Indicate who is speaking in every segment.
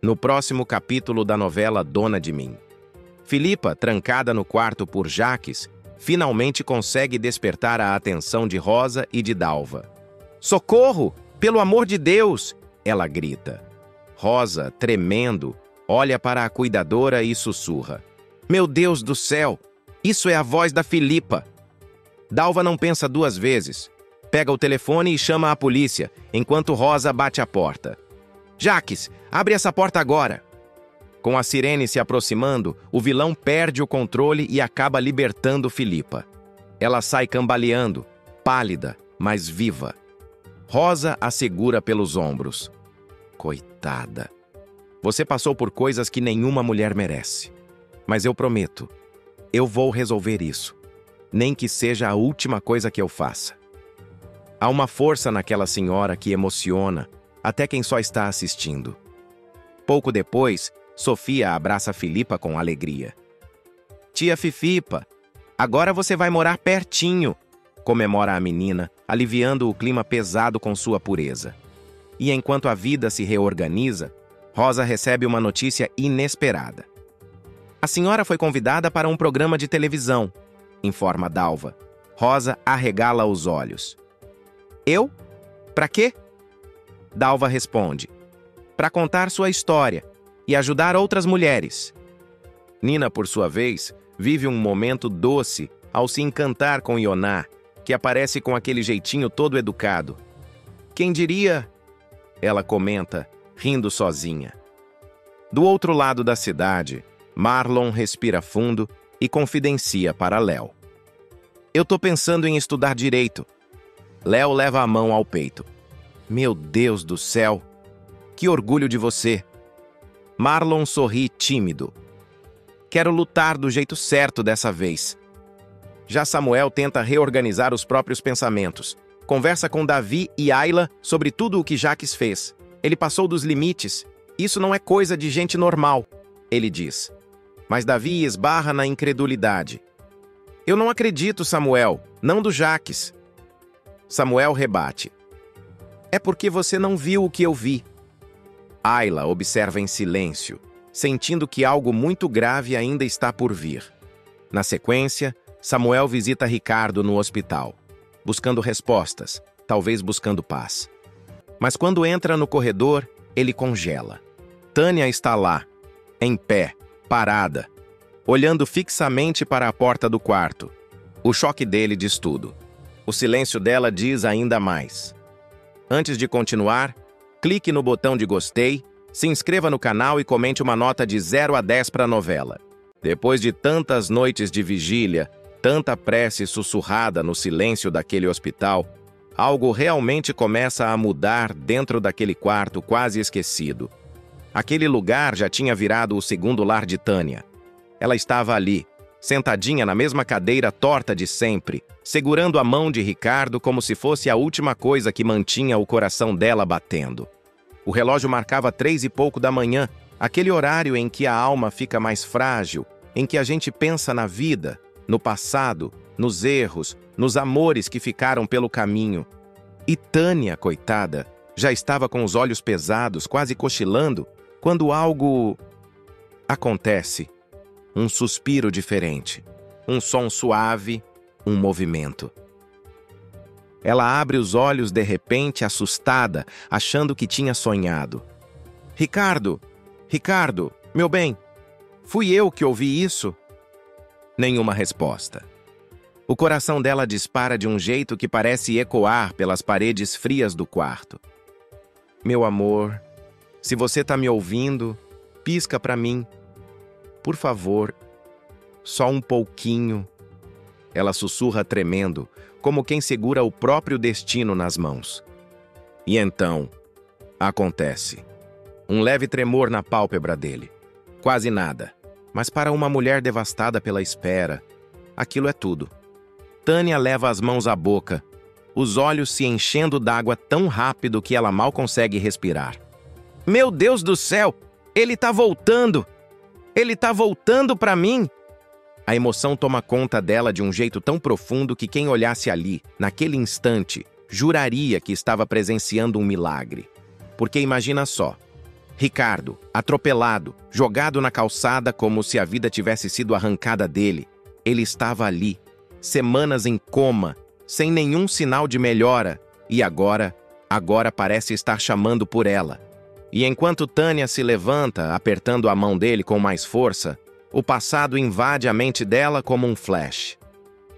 Speaker 1: no próximo capítulo da novela Dona de Mim. Filipa, trancada no quarto por Jaques, finalmente consegue despertar a atenção de Rosa e de Dalva. "Socorro! Pelo amor de Deus!" ela grita. Rosa, tremendo, olha para a cuidadora e sussurra: "Meu Deus do céu! Isso é a voz da Filipa!" Dalva não pensa duas vezes. Pega o telefone e chama a polícia, enquanto Rosa bate a porta. "Jaques, abre essa porta agora!" Com a sirene se aproximando, o vilão perde o controle e acaba libertando Filipa. Ela sai cambaleando, pálida, mas viva. Rosa a segura pelos ombros. "Coitada. Você passou por coisas que nenhuma mulher merece. Mas eu prometo, eu vou resolver isso. Nem que seja a última coisa que eu faça." Há uma força naquela senhora que emociona até quem só está assistindo. Pouco depois, Sofia abraça Filipa com alegria. "Tia Fifipa, agora você vai morar pertinho", comemora a menina, aliviando o clima pesado com sua pureza. E enquanto a vida se reorganiza, Rosa recebe uma notícia inesperada. "A senhora foi convidada para um programa de televisão", informa Dalva. Rosa arregala os olhos. "Eu? Pra quê?" Dalva responde: "Pra contar sua história e ajudar outras mulheres." Nina, por sua vez, vive um momento doce ao se encantar com Ioná, que aparece com aquele jeitinho todo educado. "Quem diria?" ela comenta, rindo sozinha. Do outro lado da cidade, Marlon respira fundo e confidencia para Léo: "Eu tô pensando em estudar direito." Léo leva a mão ao peito. "Meu Deus do céu! Que orgulho de você!" Marlon sorri tímido. "Quero lutar do jeito certo dessa vez." Já Samuel tenta reorganizar os próprios pensamentos. Conversa com Davi e Ayla sobre tudo o que Jaques fez. "Ele passou dos limites. Isso não é coisa de gente normal", ele diz. Mas Davi esbarra na incredulidade. "Eu não acredito, Samuel. Não do Jaques." Samuel rebate: "É porque você não viu o que eu vi." Ayla observa em silêncio, sentindo que algo muito grave ainda está por vir. Na sequência, Samuel visita Ricardo no hospital, buscando respostas, talvez buscando paz. Mas quando entra no corredor, ele congela. Tânia está lá, em pé, parada, olhando fixamente para a porta do quarto. O choque dele diz tudo. O silêncio dela diz ainda mais. Antes de continuar, clique no botão de gostei, se inscreva no canal e comente uma nota de 0 a 10 para a novela. Depois de tantas noites de vigília, tanta prece sussurrada no silêncio daquele hospital, algo realmente começa a mudar dentro daquele quarto quase esquecido. Aquele lugar já tinha virado o segundo lar de Tânia. Ela estava ali, sentadinha na mesma cadeira torta de sempre, segurando a mão de Ricardo como se fosse a última coisa que mantinha o coração dela batendo. O relógio marcava 3 e pouco da manhã, aquele horário em que a alma fica mais frágil, em que a gente pensa na vida, no passado, nos erros, nos amores que ficaram pelo caminho. E Tânia, coitada, já estava com os olhos pesados, quase cochilando, quando algo acontece. Um suspiro diferente, um som suave, um movimento. Ela abre os olhos de repente, assustada, achando que tinha sonhado. Ricardo, meu bem, fui eu que ouvi isso?" Nenhuma resposta. O coração dela dispara de um jeito que parece ecoar pelas paredes frias do quarto. "Meu amor, se você tá me ouvindo, pisca pra mim. Por favor, só um pouquinho." Ela sussurra tremendo, como quem segura o próprio destino nas mãos. E então, acontece. Um leve tremor na pálpebra dele. Quase nada, mas para uma mulher devastada pela espera, aquilo é tudo. Tânia leva as mãos à boca, os olhos se enchendo d'água tão rápido que ela mal consegue respirar. "Meu Deus do céu! Ele tá voltando! Ele tá voltando pra mim!" A emoção toma conta dela de um jeito tão profundo que quem olhasse ali, naquele instante, juraria que estava presenciando um milagre. Porque imagina só, Ricardo, atropelado, jogado na calçada como se a vida tivesse sido arrancada dele. Ele estava ali, semanas em coma, sem nenhum sinal de melhora, e agora parece estar chamando por ela. E enquanto Tânia se levanta, apertando a mão dele com mais força, o passado invade a mente dela como um flash.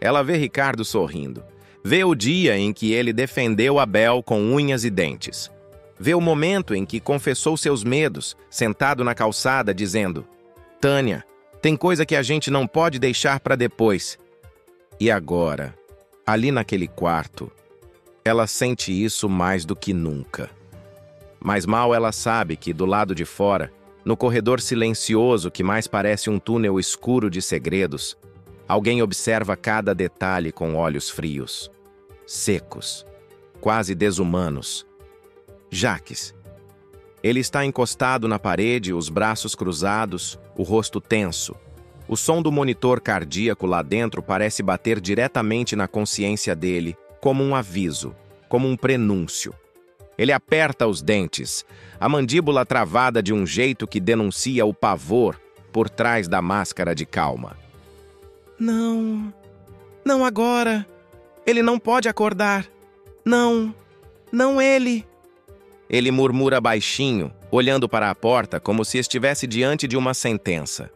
Speaker 1: Ela vê Ricardo sorrindo. Vê o dia em que ele defendeu Abel com unhas e dentes. Vê o momento em que confessou seus medos, sentado na calçada, dizendo: Tânia, tem coisa que a gente não pode deixar para depois. E agora, ali naquele quarto, ela sente isso mais do que nunca. Mas mal ela sabe que, do lado de fora, no corredor silencioso que mais parece um túnel escuro de segredos, alguém observa cada detalhe com olhos frios, secos, quase desumanos. Jacques. Ele está encostado na parede, os braços cruzados, o rosto tenso. O som do monitor cardíaco lá dentro parece bater diretamente na consciência dele, como um aviso, como um prenúncio. Ele aperta os dentes, a mandíbula travada de um jeito que denuncia o pavor por trás da máscara de calma. Não agora. Ele não pode acordar. Não ele. Ele murmura baixinho, olhando para a porta como se estivesse diante de uma sentença.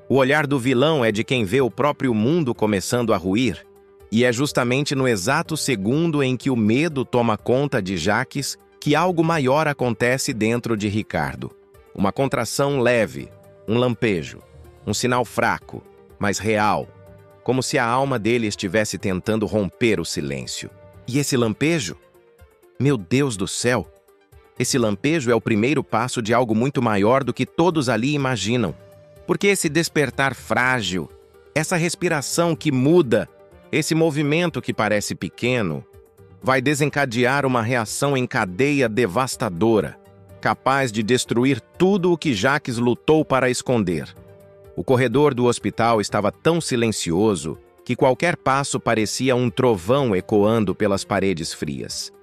Speaker 1: O olhar do vilão é de quem vê o próprio mundo começando a ruir, e é justamente no exato segundo em que o medo toma conta de Jacques que algo maior acontece dentro de Ricardo. Uma contração leve, um lampejo, um sinal fraco, mas real, como se a alma dele estivesse tentando romper o silêncio. E esse lampejo? Meu Deus do céu! Esse lampejo é o primeiro passo de algo muito maior do que todos ali imaginam. Porque esse despertar frágil, essa respiração que muda, esse movimento que parece pequeno, vai desencadear uma reação em cadeia devastadora, capaz de destruir tudo o que Jacques lutou para esconder. O corredor do hospital estava tão silencioso que qualquer passo parecia um trovão ecoando pelas paredes frias.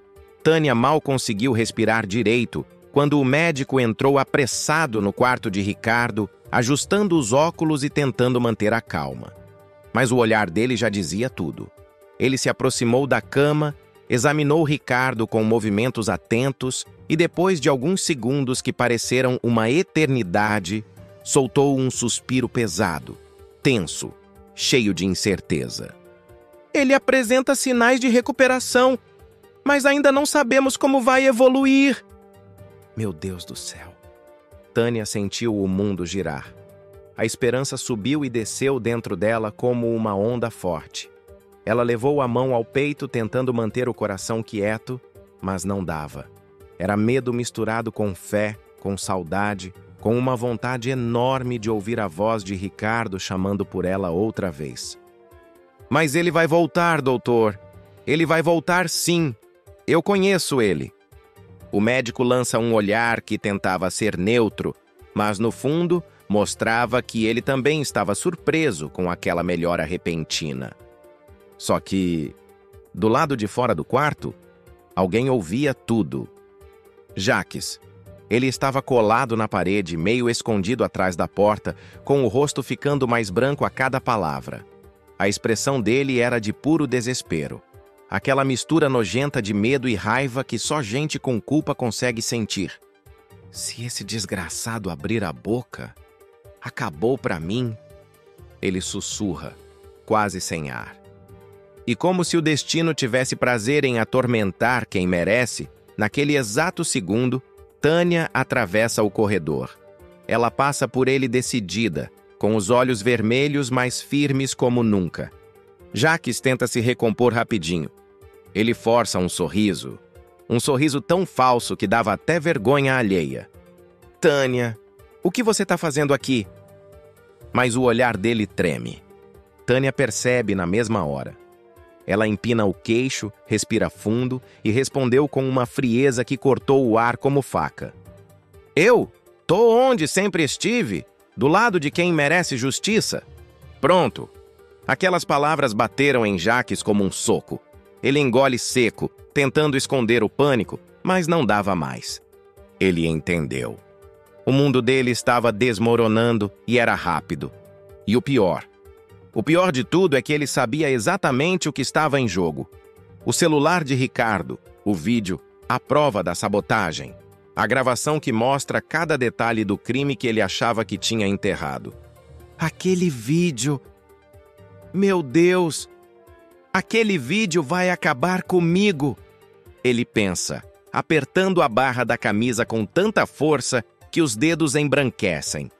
Speaker 1: Tânia mal conseguiu respirar direito quando o médico entrou apressado no quarto de Ricardo, ajustando os óculos e tentando manter a calma. Mas o olhar dele já dizia tudo. Ele se aproximou da cama, examinou Ricardo com movimentos atentos e, depois de alguns segundos que pareceram uma eternidade, soltou um suspiro pesado, tenso, cheio de incerteza. Ele apresenta sinais de recuperação, mas ainda não sabemos como vai evoluir. Meu Deus do céu. Tânia sentiu o mundo girar. A esperança subiu e desceu dentro dela como uma onda forte. Ela levou a mão ao peito tentando manter o coração quieto, mas não dava. Era medo misturado com fé, com saudade, com uma vontade enorme de ouvir a voz de Ricardo chamando por ela outra vez. Mas ele vai voltar, doutor. Ele vai voltar sim. Eu conheço ele. O médico lança um olhar que tentava ser neutro, mas no fundo mostrava que ele também estava surpreso com aquela melhora repentina. Só que, do lado de fora do quarto, alguém ouvia tudo. Jacques. Ele estava colado na parede, meio escondido atrás da porta, com o rosto ficando mais branco a cada palavra. A expressão dele era de puro desespero. Aquela mistura nojenta de medo e raiva que só gente com culpa consegue sentir. Se esse desgraçado abrir a boca, acabou pra mim. Ele sussurra, quase sem ar. E como se o destino tivesse prazer em atormentar quem merece, naquele exato segundo, Tânia atravessa o corredor. Ela passa por ele decidida, com os olhos vermelhos mais firmes como nunca. Jacques tenta se recompor rapidinho. Ele força um sorriso tão falso que dava até vergonha alheia. Tânia, o que você está fazendo aqui? Mas o olhar dele treme. Tânia percebe na mesma hora. Ela empina o queixo, respira fundo e respondeu com uma frieza que cortou o ar como faca. Eu? Tô onde sempre estive, do lado de quem merece justiça. Pronto. Aquelas palavras bateram em Jacques como um soco. Ele engole seco, tentando esconder o pânico, mas não dava mais. Ele entendeu. O mundo dele estava desmoronando e era rápido. E o pior de tudo é que ele sabia exatamente o que estava em jogo. O celular de Ricardo, o vídeo, a prova da sabotagem, a gravação que mostra cada detalhe do crime que ele achava que tinha enterrado. Aquele vídeo... Meu Deus! Aquele vídeo vai acabar comigo! Ele pensa, apertando a barra da camisa com tanta força que os dedos embranquecem.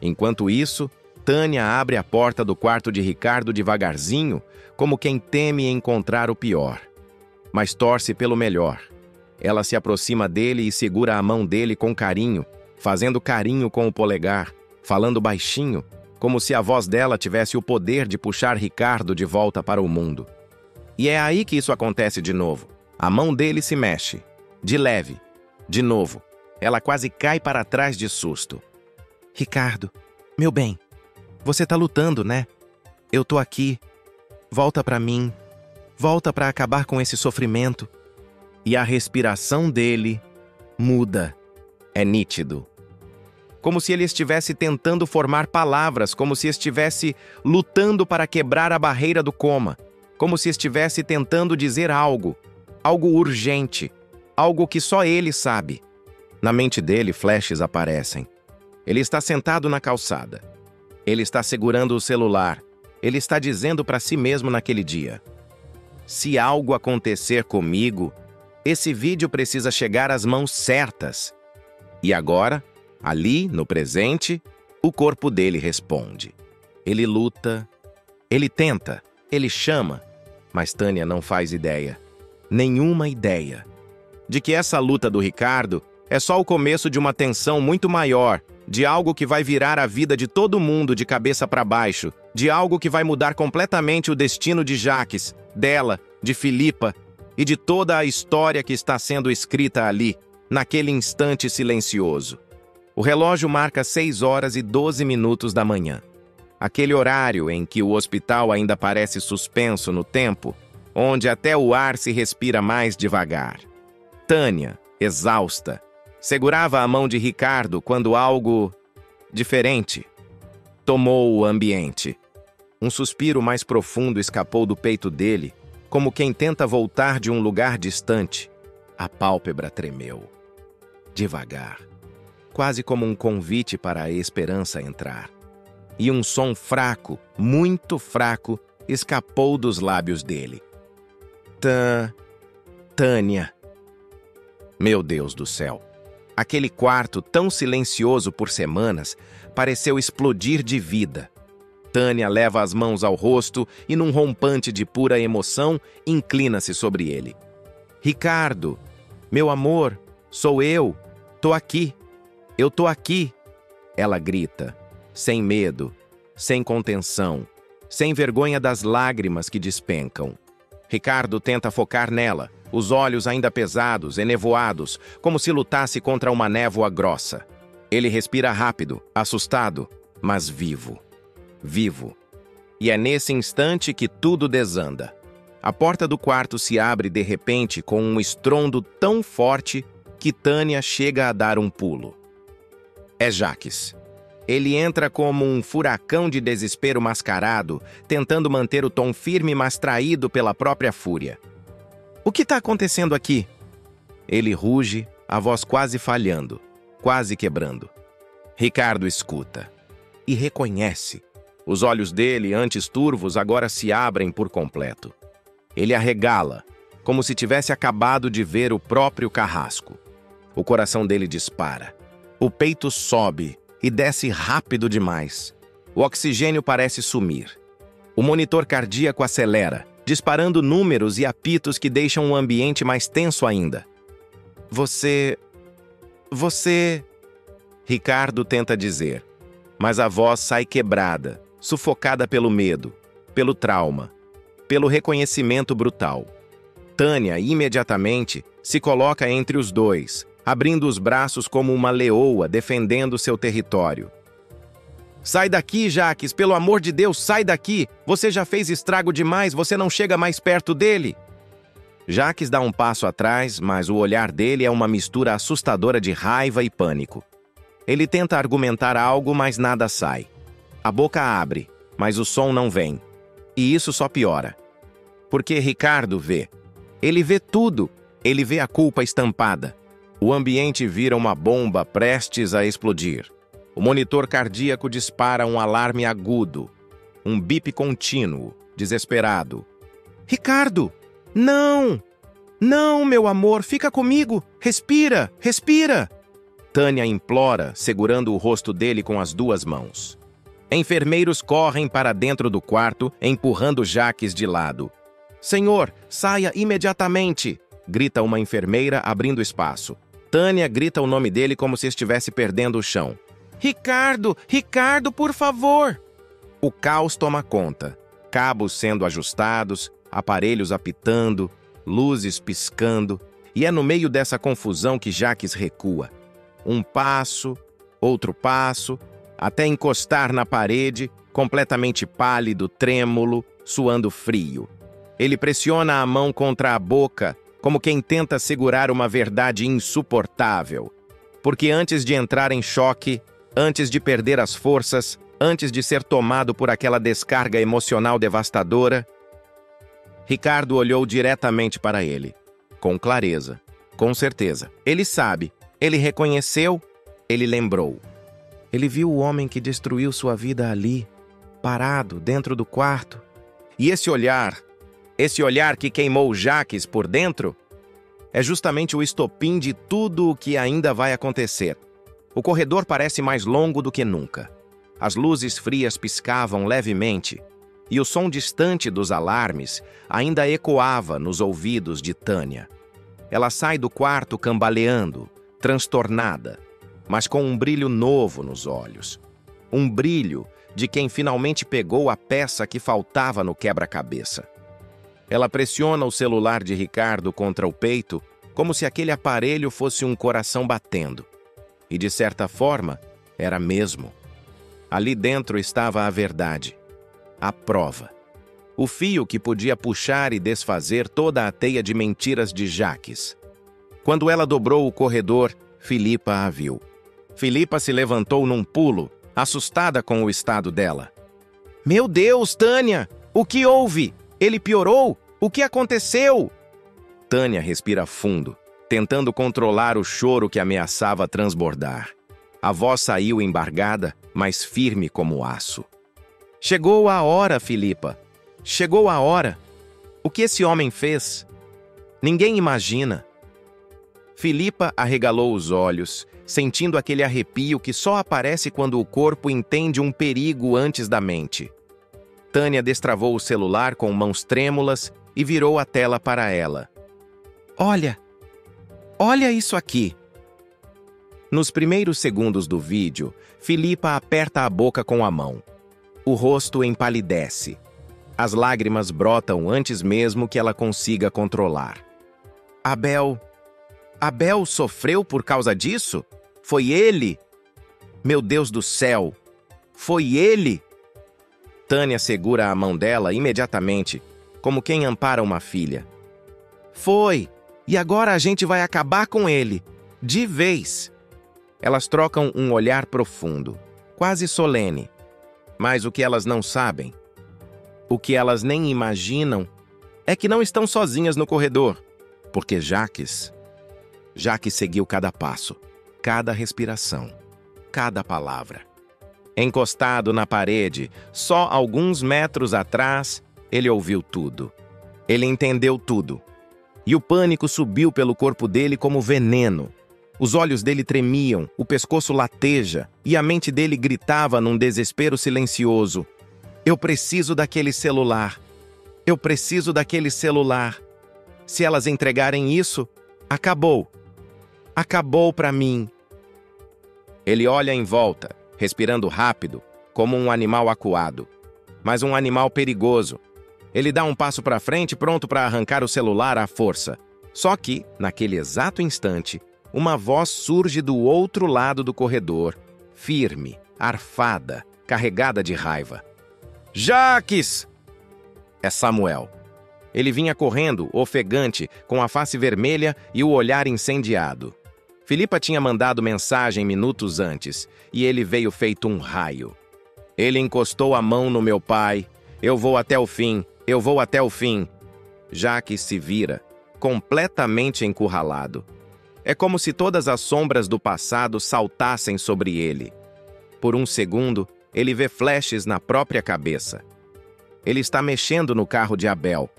Speaker 1: Enquanto isso, Tânia abre a porta do quarto de Ricardo devagarzinho, como quem teme encontrar o pior. Mas torce pelo melhor. Ela se aproxima dele e segura a mão dele com carinho, fazendo carinho com o polegar, falando baixinho, como se a voz dela tivesse o poder de puxar Ricardo de volta para o mundo. E é aí que isso acontece de novo. A mão dele se mexe. De leve. De novo. Ela quase cai para trás de susto. Ricardo, meu bem, você tá lutando, né? Eu tô aqui. Volta pra mim. Volta pra acabar com esse sofrimento. E a respiração dele muda. É nítido. Como se ele estivesse tentando formar palavras, como se estivesse lutando para quebrar a barreira do coma, como se estivesse tentando dizer algo urgente, algo que só ele sabe. Na mente dele, flashes aparecem. Ele está sentado na calçada. Ele está segurando o celular. Ele está dizendo para si mesmo naquele dia: se algo acontecer comigo, esse vídeo precisa chegar às mãos certas. E agora, ali, no presente, o corpo dele responde. Ele luta, ele tenta, ele chama, mas Tânia não faz ideia, nenhuma ideia, de que essa luta do Ricardo é só o começo de uma tensão muito maior, de algo que vai virar a vida de todo mundo de cabeça para baixo, de algo que vai mudar completamente o destino de Jaques, dela, de Filipa e de toda a história que está sendo escrita ali, naquele instante silencioso. O relógio marca 6h12 da manhã. Aquele horário em que o hospital ainda parece suspenso no tempo, onde até o ar se respira mais devagar. Tânia, exausta, segurava a mão de Ricardo quando algo diferente tomou o ambiente. Um suspiro mais profundo escapou do peito dele, como quem tenta voltar de um lugar distante. A pálpebra tremeu. Devagar. Quase como um convite para a esperança entrar. E um som fraco, muito fraco, escapou dos lábios dele. Tânia. Meu Deus do céu. Aquele quarto, tão silencioso por semanas, pareceu explodir de vida. Tânia leva as mãos ao rosto e, num rompante de pura emoção, inclina-se sobre ele. Ricardo, meu amor, sou eu. Tô aqui. Eu tô aqui. Ela grita, sem medo, sem contenção, sem vergonha das lágrimas que despencam. Ricardo tenta focar nela, os olhos ainda pesados, enevoados, como se lutasse contra uma névoa grossa. Ele respira rápido, assustado, mas vivo. Vivo. E é nesse instante que tudo desanda. A porta do quarto se abre de repente com um estrondo tão forte que Tânia chega a dar um pulo. É Jaques. Ele entra como um furacão de desespero mascarado, tentando manter o tom firme, mas traído pela própria fúria. O que está acontecendo aqui? Ele ruge, a voz quase falhando, quase quebrando. Ricardo escuta. E reconhece. Os olhos dele, antes turvos, agora se abrem por completo. Ele arregala, como se tivesse acabado de ver o próprio carrasco. O coração dele dispara. O peito sobe e desce rápido demais. O oxigênio parece sumir. O monitor cardíaco acelera, disparando números e apitos que deixam o ambiente mais tenso ainda. Você... Ricardo tenta dizer, mas a voz sai quebrada, sufocada pelo medo, pelo trauma, pelo reconhecimento brutal. Tânia, imediatamente, se coloca entre os dois, abrindo os braços como uma leoa defendendo seu território. Sai daqui, Jaques, pelo amor de Deus, sai daqui! Você já fez estrago demais, você não chega mais perto dele! Jaques dá um passo atrás, mas o olhar dele é uma mistura assustadora de raiva e pânico. Ele tenta argumentar algo, mas nada sai. A boca abre, mas o som não vem. E isso só piora. Porque Ricardo vê. Ele vê tudo. Ele vê a culpa estampada. O ambiente vira uma bomba prestes a explodir. O monitor cardíaco dispara um alarme agudo. Um bip contínuo, desesperado. Ricardo! Não! Não, meu amor, fica comigo! Respira! Respira! Tânia implora, segurando o rosto dele com as duas mãos. Enfermeiros correm para dentro do quarto, empurrando Jacques de lado. Senhor, saia imediatamente! Grita uma enfermeira, abrindo espaço. Tânia grita o nome dele como se estivesse perdendo o chão. Ricardo! Ricardo, por favor! O caos toma conta. Cabos sendo ajustados, aparelhos apitando, luzes piscando. E é no meio dessa confusão que Jacques recua. Um passo, outro passo, até encostar na parede, completamente pálido, trêmulo, suando frio. Ele pressiona a mão contra a boca, como quem tenta segurar uma verdade insuportável. Porque antes de entrar em choque, antes de perder as forças, antes de ser tomado por aquela descarga emocional devastadora, Ricardo olhou diretamente para ele, com clareza, com certeza. Ele sabe, ele reconheceu, ele lembrou. Ele viu o homem que destruiu sua vida ali, parado dentro do quarto. E esse olhar que queimou Jacques por dentro, é justamente o estopim de tudo o que ainda vai acontecer. O corredor parece mais longo do que nunca. As luzes frias piscavam levemente, e o som distante dos alarmes ainda ecoava nos ouvidos de Tânia. Ela sai do quarto cambaleando, transtornada, mas com um brilho novo nos olhos. Um brilho de quem finalmente pegou a peça que faltava no quebra-cabeça. Ela pressiona o celular de Ricardo contra o peito, como se aquele aparelho fosse um coração batendo. E, de certa forma, era mesmo. Ali dentro estava a verdade, a prova. O fio que podia puxar e desfazer toda a teia de mentiras de Jacques. Quando ela dobrou o corredor, Filipa a viu. Filipa se levantou num pulo, assustada com o estado dela. Meu Deus, Tânia! O que houve? Ele piorou? O que aconteceu? Tânia respira fundo, tentando controlar o choro que ameaçava transbordar. A voz saiu embargada, mas firme como aço. Chegou a hora, Filipa. Chegou a hora. O que esse homem fez? Ninguém imagina. Filipa arregalou os olhos, sentindo aquele arrepio que só aparece quando o corpo entende um perigo antes da mente. Tânia destravou o celular com mãos trêmulas e virou a tela para ela. Olha! Olha isso aqui! Nos primeiros segundos do vídeo, Filipa aperta a boca com a mão. O rosto empalidece. As lágrimas brotam antes mesmo que ela consiga controlar. Abel sofreu por causa disso? Foi ele? Meu Deus do céu! Foi ele? Tânia segura a mão dela imediatamente, como quem ampara uma filha. Foi! E agora a gente vai acabar com ele, de vez. Elas trocam um olhar profundo, quase solene. Mas o que elas não sabem, o que elas nem imaginam, é que não estão sozinhas no corredor, porque Jacques seguiu cada passo, cada respiração, cada palavra. Encostado na parede, só alguns metros atrás, ele ouviu tudo. Ele entendeu tudo. E o pânico subiu pelo corpo dele como veneno. Os olhos dele tremiam, o pescoço lateja, e a mente dele gritava num desespero silencioso. Eu preciso daquele celular. Eu preciso daquele celular. Se elas entregarem isso, acabou. Acabou para mim. Ele olha em volta, respirando rápido, como um animal acuado. Mas um animal perigoso. Ele dá um passo para frente, pronto para arrancar o celular à força. Só que, naquele exato instante, uma voz surge do outro lado do corredor, firme, arfada, carregada de raiva. Jacques! É Samuel. Ele vinha correndo, ofegante, com a face vermelha e o olhar incendiado. Filipa tinha mandado mensagem minutos antes, e ele veio feito um raio. Ele encostou a mão no meu pai. Eu vou até o fim, eu vou até o fim. Jacques se vira, completamente encurralado. É como se todas as sombras do passado saltassem sobre ele. Por um segundo, ele vê flashes na própria cabeça. Ele está mexendo no carro de Abel.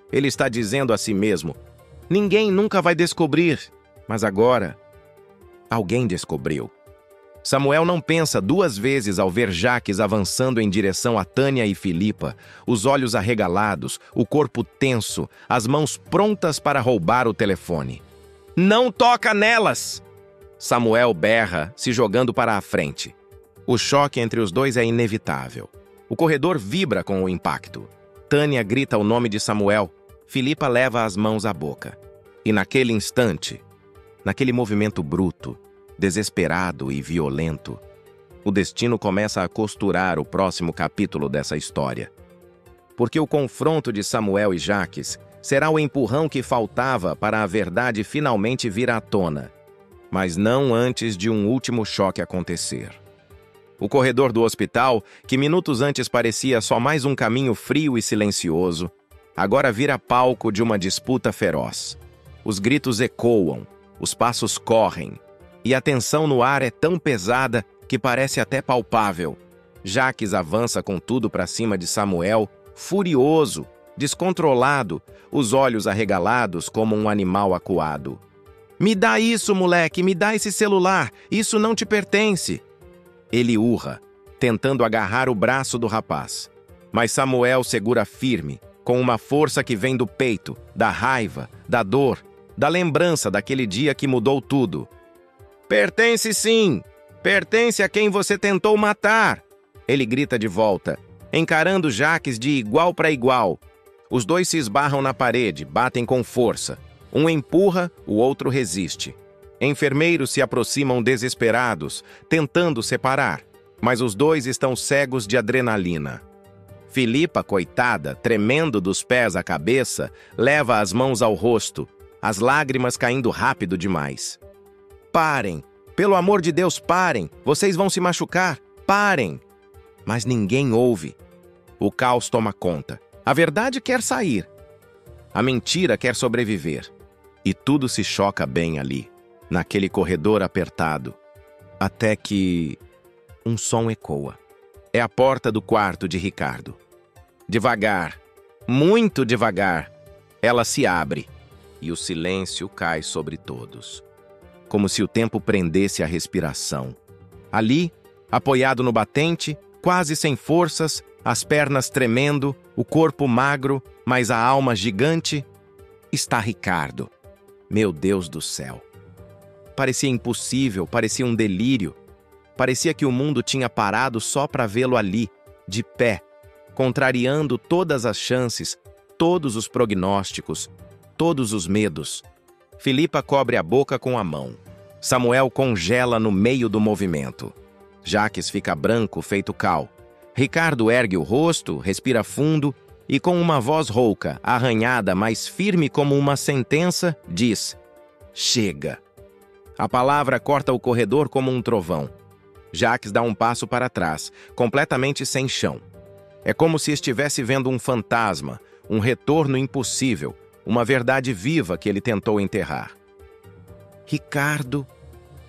Speaker 1: Ele está dizendo a si mesmo: ninguém nunca vai descobrir. Mas agora, alguém descobriu. Samuel não pensa duas vezes ao ver Jacques avançando em direção a Tânia e Filipa, os olhos arregalados, o corpo tenso, as mãos prontas para roubar o telefone. Não toca nelas! Samuel berra, se jogando para a frente. O choque entre os dois é inevitável. O corredor vibra com o impacto. Tânia grita o nome de Samuel. Filipa leva as mãos à boca. E naquele instante, naquele movimento bruto, desesperado e violento, o destino começa a costurar o próximo capítulo dessa história. Porque o confronto de Samuel e Jacques será o empurrão que faltava para a verdade finalmente vir à tona, mas não antes de um último choque acontecer. O corredor do hospital, que minutos antes parecia só mais um caminho frio e silencioso, agora vira palco de uma disputa feroz. Os gritos ecoam, os passos correm, e a tensão no ar é tão pesada que parece até palpável. Jacques avança com tudo para cima de Samuel, furioso, descontrolado, os olhos arregalados como um animal acuado. Me dá isso, moleque, me dá esse celular, isso não te pertence. Ele urra, tentando agarrar o braço do rapaz. Mas Samuel segura firme, com uma força que vem do peito, da raiva, da dor, da lembrança daquele dia que mudou tudo. Pertence sim! Pertence a quem você tentou matar! Ele grita de volta, encarando Jacques de igual para igual. Os dois se esbarram na parede, batem com força. Um empurra, o outro resiste. Enfermeiros se aproximam desesperados, tentando separar, mas os dois estão cegos de adrenalina. Filipa, coitada, tremendo dos pés à cabeça, leva as mãos ao rosto, as lágrimas caindo rápido demais. Parem! Pelo amor de Deus, parem! Vocês vão se machucar! Parem! Mas ninguém ouve. O caos toma conta. A verdade quer sair. A mentira quer sobreviver. E tudo se choca bem ali, naquele corredor apertado. Até que um som ecoa. É a porta do quarto de Ricardo. Devagar, muito devagar, ela se abre e o silêncio cai sobre todos. Como se o tempo prendesse a respiração. Ali, apoiado no batente, quase sem forças, as pernas tremendo, o corpo magro, mas a alma gigante, está Ricardo. Meu Deus do céu! Parecia impossível, parecia um delírio. Parecia que o mundo tinha parado só para vê-lo ali, de pé, contrariando todas as chances, todos os prognósticos, todos os medos. Filipa cobre a boca com a mão. Samuel congela no meio do movimento. Jacques fica branco, feito cal. Ricardo ergue o rosto, respira fundo e, com uma voz rouca, arranhada, mas firme como uma sentença, diz: chega. A palavra corta o corredor como um trovão. Jacques dá um passo para trás, completamente sem chão. É como se estivesse vendo um fantasma, um retorno impossível, uma verdade viva que ele tentou enterrar. Ricardo,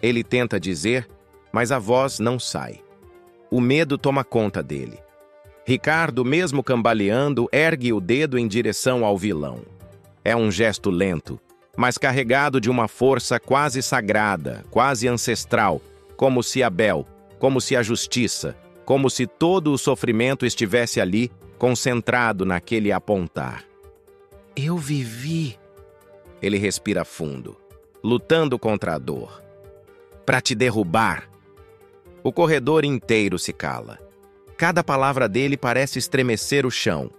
Speaker 1: ele tenta dizer, mas a voz não sai. O medo toma conta dele. Ricardo, mesmo cambaleando, ergue o dedo em direção ao vilão. É um gesto lento, mas carregado de uma força quase sagrada, quase ancestral, como se Abel, como se a justiça, como se todo o sofrimento estivesse ali, concentrado naquele apontar. Eu vivi. Ele respira fundo, lutando contra a dor. Para te derrubar. O corredor inteiro se cala. Cada palavra dele parece estremecer o chão.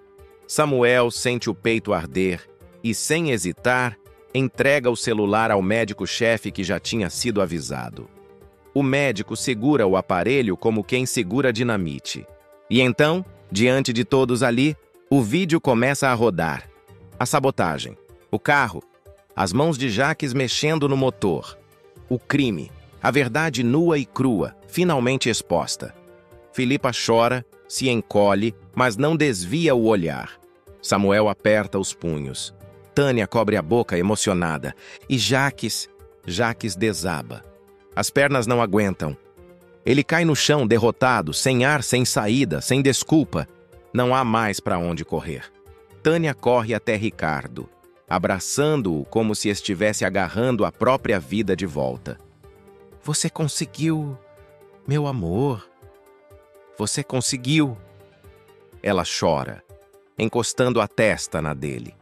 Speaker 1: Samuel sente o peito arder e, sem hesitar, entrega o celular ao médico-chefe que já tinha sido avisado. O médico segura o aparelho como quem segura dinamite. E então, diante de todos ali, o vídeo começa a rodar. A sabotagem, o carro, as mãos de Jacques mexendo no motor. O crime, a verdade nua e crua, finalmente exposta. Filipa chora, se encolhe, mas não desvia o olhar. Samuel aperta os punhos. Tânia cobre a boca emocionada. E Jaques desaba. As pernas não aguentam. Ele cai no chão derrotado, sem ar, sem saída, sem desculpa. Não há mais para onde correr. Tânia corre até Ricardo, abraçando-o como se estivesse agarrando a própria vida de volta. Você conseguiu, meu amor. Você conseguiu. Ela chora, encostando a testa na dele.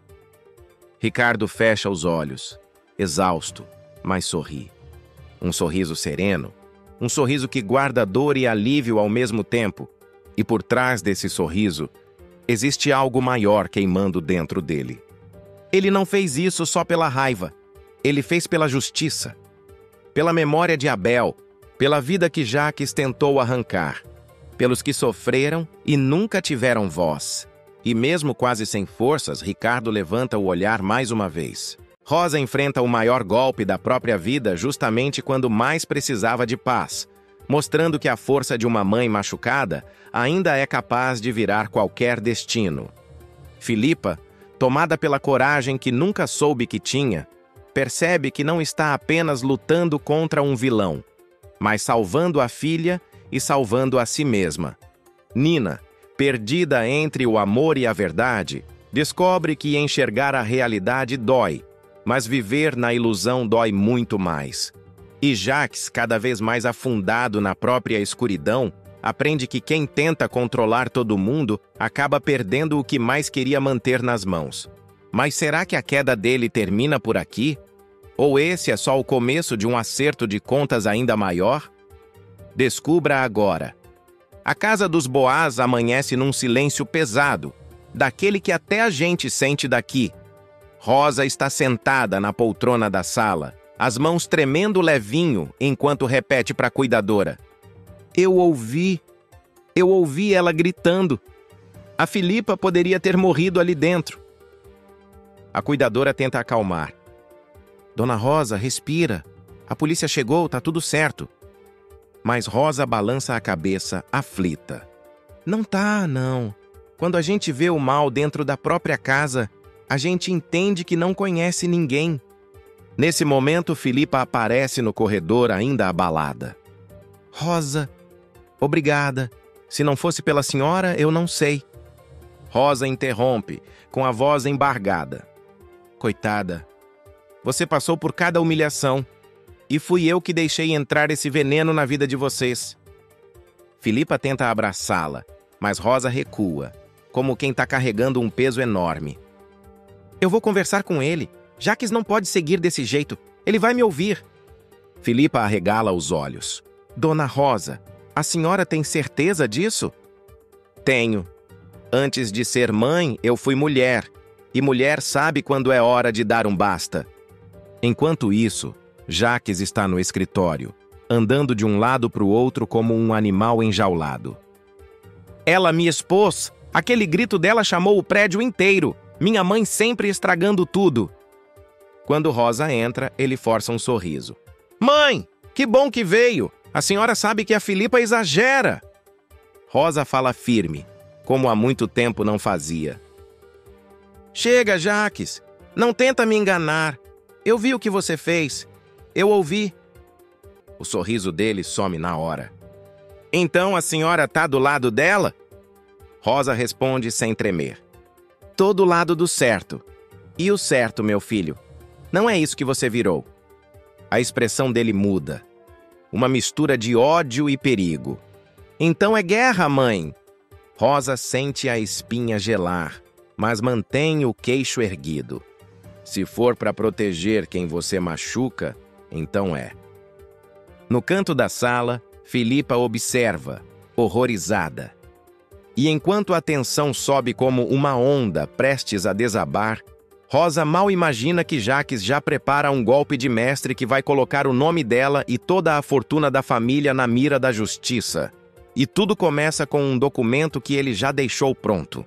Speaker 1: Ricardo fecha os olhos, exausto, mas sorri. Um sorriso sereno, um sorriso que guarda dor e alívio ao mesmo tempo. E por trás desse sorriso, existe algo maior queimando dentro dele. Ele não fez isso só pela raiva. Ele fez pela justiça. Pela memória de Abel, pela vida que Jaques tentou arrancar. Pelos que sofreram e nunca tiveram voz. E mesmo quase sem forças, Ricardo levanta o olhar mais uma vez. Rosa enfrenta o maior golpe da própria vida justamente quando mais precisava de paz, mostrando que a força de uma mãe machucada ainda é capaz de virar qualquer destino. Filipa, tomada pela coragem que nunca soube que tinha, percebe que não está apenas lutando contra um vilão, mas salvando a filha e salvando a si mesma. Nina, perdida entre o amor e a verdade, descobre que enxergar a realidade dói, mas viver na ilusão dói muito mais. E Jaques, cada vez mais afundado na própria escuridão, aprende que quem tenta controlar todo mundo acaba perdendo o que mais queria manter nas mãos. Mas será que a queda dele termina por aqui? Ou esse é só o começo de um acerto de contas ainda maior? Descubra agora. A casa dos Boaz amanhece num silêncio pesado, daquele que até a gente sente daqui. Rosa está sentada na poltrona da sala, as mãos tremendo levinho enquanto repete para a cuidadora. Eu ouvi ela gritando. A Filipa poderia ter morrido ali dentro. A cuidadora tenta acalmar. Dona Rosa, respira. A polícia chegou, tá tudo certo. Mas Rosa balança a cabeça, aflita. Não tá, não. Quando a gente vê o mal dentro da própria casa, a gente entende que não conhece ninguém. Nesse momento, Filipa aparece no corredor ainda abalada. Rosa, obrigada. Se não fosse pela senhora, eu não sei. Rosa interrompe, com a voz embargada. Coitada, você passou por cada humilhação. E fui eu que deixei entrar esse veneno na vida de vocês. Filipa tenta abraçá-la, mas Rosa recua, como quem está carregando um peso enorme. Eu vou conversar com ele. Jaques não pode seguir desse jeito. Ele vai me ouvir. Filipa arregala os olhos. Dona Rosa, a senhora tem certeza disso? Tenho. Antes de ser mãe, eu fui mulher. E mulher sabe quando é hora de dar um basta. Enquanto isso, Jaques está no escritório, andando de um lado para o outro como um animal enjaulado. Ela me expôs. Aquele grito dela chamou o prédio inteiro. Minha mãe sempre estragando tudo. Quando Rosa entra, ele força um sorriso. Mãe, que bom que veio. A senhora sabe que a Filipa exagera. Rosa fala firme, como há muito tempo não fazia. Chega, Jaques. Não tenta me enganar. Eu vi o que você fez. Eu ouvi. O sorriso dele some na hora. Então a senhora tá do lado dela? Rosa responde sem tremer. Tô do lado do certo. E o certo, meu filho? Não é isso que você virou. A expressão dele muda. Uma mistura de ódio e perigo. Então é guerra, mãe. Rosa sente a espinha gelar, mas mantém o queixo erguido. Se for para proteger quem você machuca, então é. No canto da sala, Filipa observa, horrorizada. E enquanto a tensão sobe como uma onda prestes a desabar, Rosa mal imagina que Jaques já prepara um golpe de mestre que vai colocar o nome dela e toda a fortuna da família na mira da justiça. E tudo começa com um documento que ele já deixou pronto.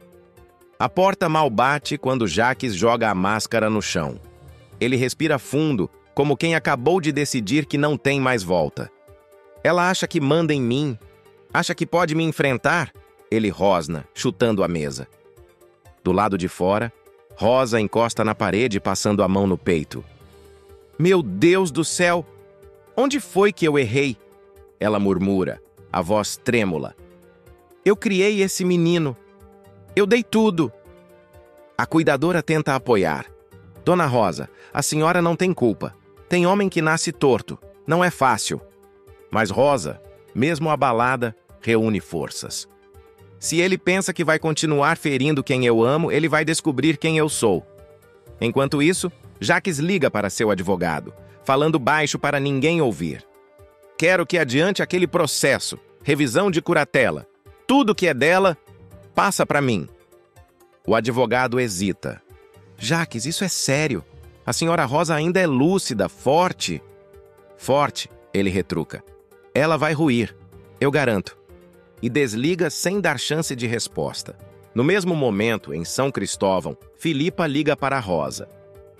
Speaker 1: A porta mal bate quando Jaques joga a máscara no chão. Ele respira fundo, como quem acabou de decidir que não tem mais volta. Ela acha que manda em mim, acha que pode me enfrentar, ele rosna, chutando a mesa. Do lado de fora, Rosa encosta na parede, passando a mão no peito. Meu Deus do céu! Onde foi que eu errei? Ela murmura, a voz trêmula. Eu criei esse menino. Eu dei tudo. A cuidadora tenta apoiar. Dona Rosa, a senhora não tem culpa. Tem homem que nasce torto. Não é fácil. Mas Rosa, mesmo abalada, reúne forças. Se ele pensa que vai continuar ferindo quem eu amo, ele vai descobrir quem eu sou. Enquanto isso, Jacques liga para seu advogado, falando baixo para ninguém ouvir. Quero que adiante aquele processo, revisão de curatela. Tudo que é dela, passa para mim. O advogado hesita. Jacques, isso é sério. A senhora Rosa ainda é lúcida, forte. Forte, ele retruca. Ela vai ruir, eu garanto. E desliga sem dar chance de resposta. No mesmo momento, em São Cristóvão, Filipa liga para Rosa.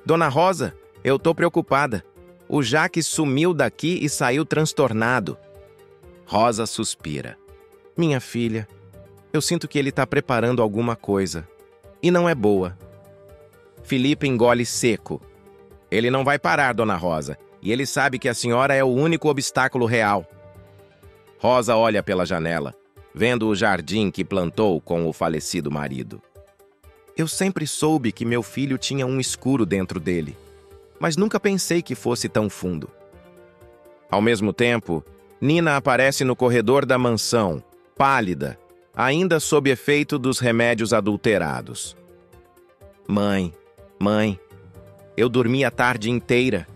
Speaker 1: Dona Rosa, eu tô preocupada. O Jacques sumiu daqui e saiu transtornado. Rosa suspira. Minha filha, eu sinto que ele está preparando alguma coisa. E não é boa. Filipa engole seco. Ele não vai parar, Dona Rosa, e ele sabe que a senhora é o único obstáculo real. Rosa olha pela janela, vendo o jardim que plantou com o falecido marido. Eu sempre soube que meu filho tinha um escuro dentro dele, mas nunca pensei que fosse tão fundo. Ao mesmo tempo, Nina aparece no corredor da mansão, pálida, ainda sob efeito dos remédios adulterados. Mãe, eu dormi a tarde inteira.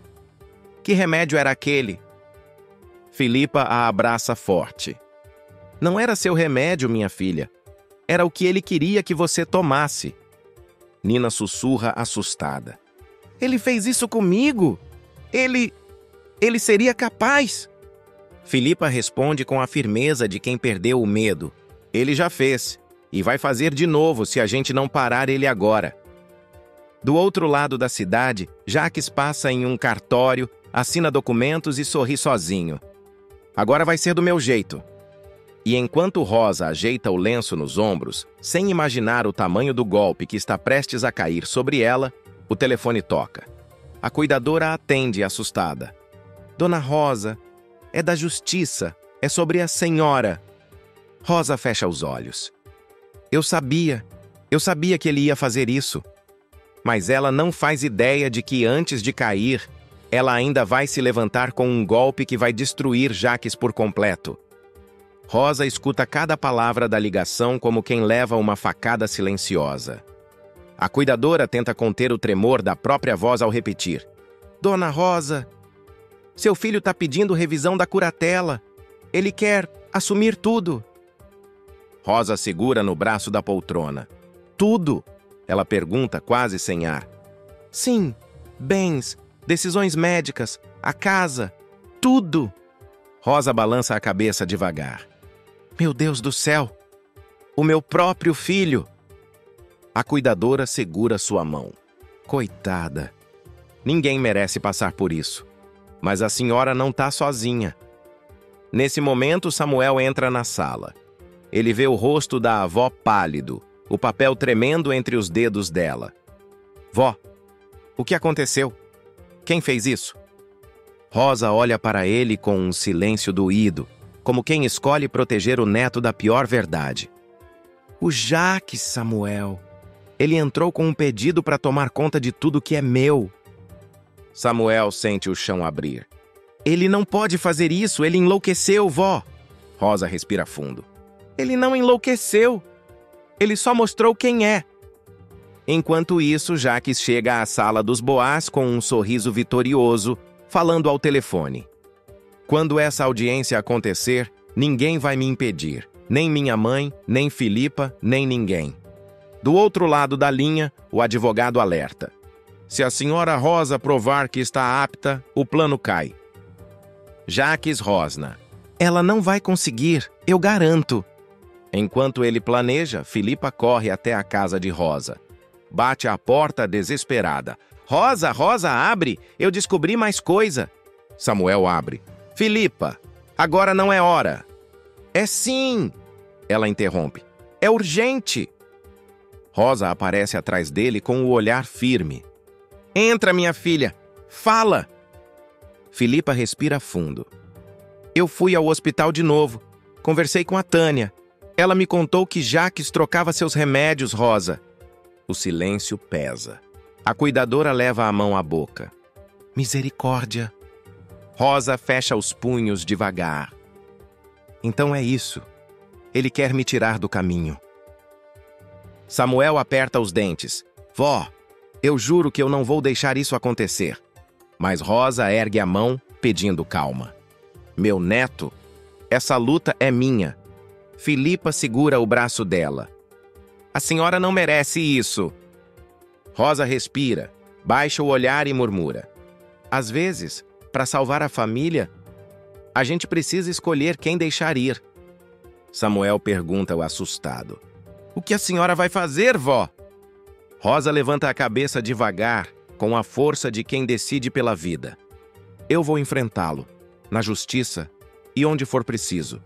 Speaker 1: Que remédio era aquele? Filipa a abraça forte. Não era seu remédio, minha filha. Era o que ele queria que você tomasse. Nina sussurra assustada. Ele fez isso comigo? Ele seria capaz? Filipa responde com a firmeza de quem perdeu o medo. Ele já fez, e vai fazer de novo se a gente não parar ele agora. Do outro lado da cidade, Jacques passa em um cartório, assina documentos e sorri sozinho. Agora vai ser do meu jeito. E enquanto Rosa ajeita o lenço nos ombros, sem imaginar o tamanho do golpe que está prestes a cair sobre ela, o telefone toca. A cuidadora atende assustada. Dona Rosa, é da justiça, é sobre a senhora. Rosa fecha os olhos. Eu sabia que ele ia fazer isso. Mas ela não faz ideia de que antes de cair, ela ainda vai se levantar com um golpe que vai destruir Jacques por completo. Rosa escuta cada palavra da ligação como quem leva uma facada silenciosa. A cuidadora tenta conter o tremor da própria voz ao repetir. Dona Rosa, seu filho está pedindo revisão da curatela. Ele quer assumir tudo. Rosa segura no braço da poltrona. Tudo? Ela pergunta quase sem ar. Sim, bens, decisões médicas, a casa, tudo. Rosa balança a cabeça devagar. Meu Deus do céu! O meu próprio filho! A cuidadora segura sua mão. Coitada! Ninguém merece passar por isso. Mas a senhora não está sozinha. Nesse momento, Samuel entra na sala. Ele vê o rosto da avó pálido, o papel tremendo entre os dedos dela. Vó, o que aconteceu? Quem fez isso? Rosa olha para ele com um silêncio doído, como quem escolhe proteger o neto da pior verdade. O Jacques, Samuel. Ele entrou com um pedido para tomar conta de tudo que é meu. Samuel sente o chão abrir. Ele não pode fazer isso, ele enlouqueceu, vó. Rosa respira fundo. Ele não enlouqueceu. Ele só mostrou quem é. Enquanto isso, Jacques chega à sala dos Boás com um sorriso vitorioso, falando ao telefone. Quando essa audiência acontecer, ninguém vai me impedir. Nem minha mãe, nem Filipa, nem ninguém. Do outro lado da linha, o advogado alerta. Se a senhora Rosa provar que está apta, o plano cai. Jacques rosna. Ela não vai conseguir, eu garanto. Enquanto ele planeja, Filipa corre até a casa de Rosa. Bate à porta desesperada. Rosa, Rosa, abre! Eu descobri mais coisa. Samuel abre. Filipa, agora não é hora. É sim! Ela interrompe. É urgente! Rosa aparece atrás dele com o olhar firme. Entra, minha filha! Fala! Filipa respira fundo. Eu fui ao hospital de novo. Conversei com a Tânia. Ela me contou que Jacques trocava seus remédios, Rosa. O silêncio pesa. A cuidadora leva a mão à boca. Misericórdia! Rosa fecha os punhos devagar. Então é isso. Ele quer me tirar do caminho. Samuel aperta os dentes. Vó, eu juro que eu não vou deixar isso acontecer. Mas Rosa ergue a mão, pedindo calma. Meu neto, essa luta é minha. Filipa segura o braço dela. A senhora não merece isso. Rosa respira, baixa o olhar e murmura. Às vezes, para salvar a família, a gente precisa escolher quem deixar ir. Samuel pergunta-o assustado. O que a senhora vai fazer, vó? Rosa levanta a cabeça devagar, com a força de quem decide pela vida. Eu vou enfrentá-lo, na justiça e onde for preciso.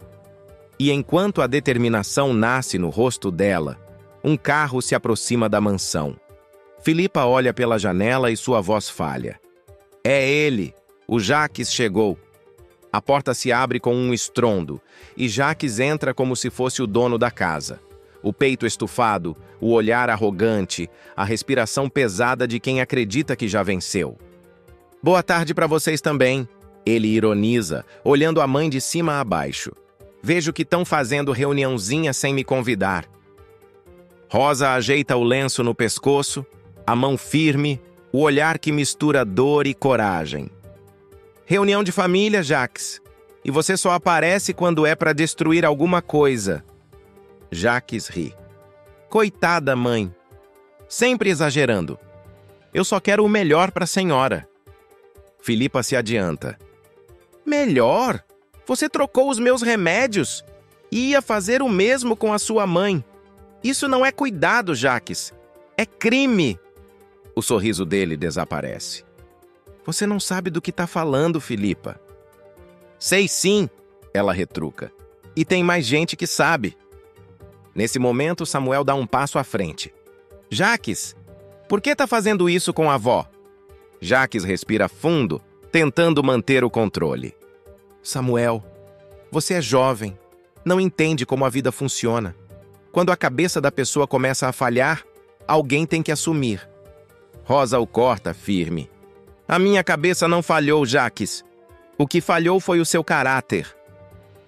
Speaker 1: E enquanto a determinação nasce no rosto dela, um carro se aproxima da mansão. Filipa olha pela janela e sua voz falha. É ele! O Jacques chegou. A porta se abre com um estrondo, e Jacques entra como se fosse o dono da casa. O peito estufado, o olhar arrogante, a respiração pesada de quem acredita que já venceu. Boa tarde para vocês também, ele ironiza, olhando a mãe de cima a baixo. Vejo que estão fazendo reuniãozinha sem me convidar. Rosa ajeita o lenço no pescoço, a mão firme, o olhar que mistura dor e coragem. Reunião de família, Jacques. E você só aparece quando é para destruir alguma coisa. Jacques ri. Coitada, mãe. Sempre exagerando. Eu só quero o melhor para a senhora. Filipa se adianta. Melhor? Você trocou os meus remédios. Ia fazer o mesmo com a sua mãe. Isso não é cuidado, Jacques. É crime. O sorriso dele desaparece. Você não sabe do que está falando, Filipa. Sei sim, ela retruca. E tem mais gente que sabe. Nesse momento, Samuel dá um passo à frente. Jacques, por que está fazendo isso com a avó? Jacques respira fundo, tentando manter o controle. Samuel, você é jovem, não entende como a vida funciona. Quando a cabeça da pessoa começa a falhar, alguém tem que assumir. Rosa o corta firme. A minha cabeça não falhou, Jacques. O que falhou foi o seu caráter.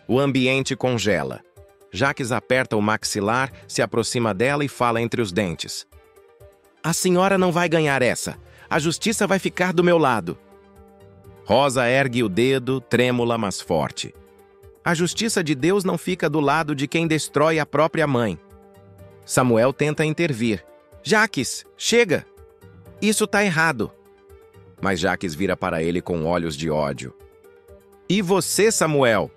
Speaker 1: O ambiente congela. Jacques aperta o maxilar, se aproxima dela e fala entre os dentes. A senhora não vai ganhar essa. A justiça vai ficar do meu lado. Rosa ergue o dedo, trêmula, mas forte. A justiça de Deus não fica do lado de quem destrói a própria mãe. Samuel tenta intervir. Jacques, chega! Isso tá errado. Mas Jacques vira para ele com olhos de ódio. E você, Samuel?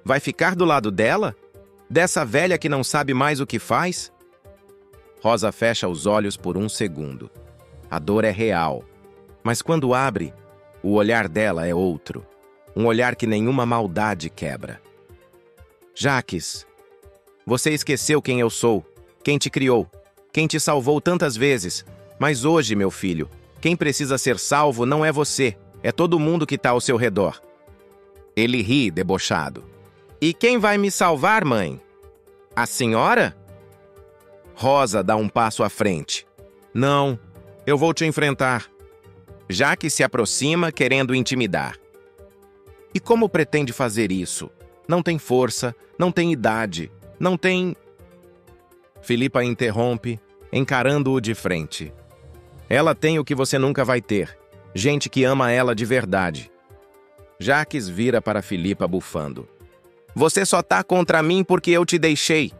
Speaker 1: Vai ficar do lado dela? Dessa velha que não sabe mais o que faz? Rosa fecha os olhos por um segundo. A dor é real. Mas quando abre, o olhar dela é outro. Um olhar que nenhuma maldade quebra. Jacques, você esqueceu quem eu sou, quem te criou, quem te salvou tantas vezes. Mas hoje, meu filho, quem precisa ser salvo não é você, é todo mundo que está ao seu redor. Ele ri, debochado. E quem vai me salvar, mãe? A senhora? Rosa dá um passo à frente. Não, eu vou te enfrentar. Jacques se aproxima, querendo intimidar. E como pretende fazer isso? Não tem força, não tem idade, não tem... Filipa interrompe, encarando-o de frente. Ela tem o que você nunca vai ter. Gente que ama ela de verdade. Jacques vira para Filipa bufando. Você só tá contra mim porque eu te deixei.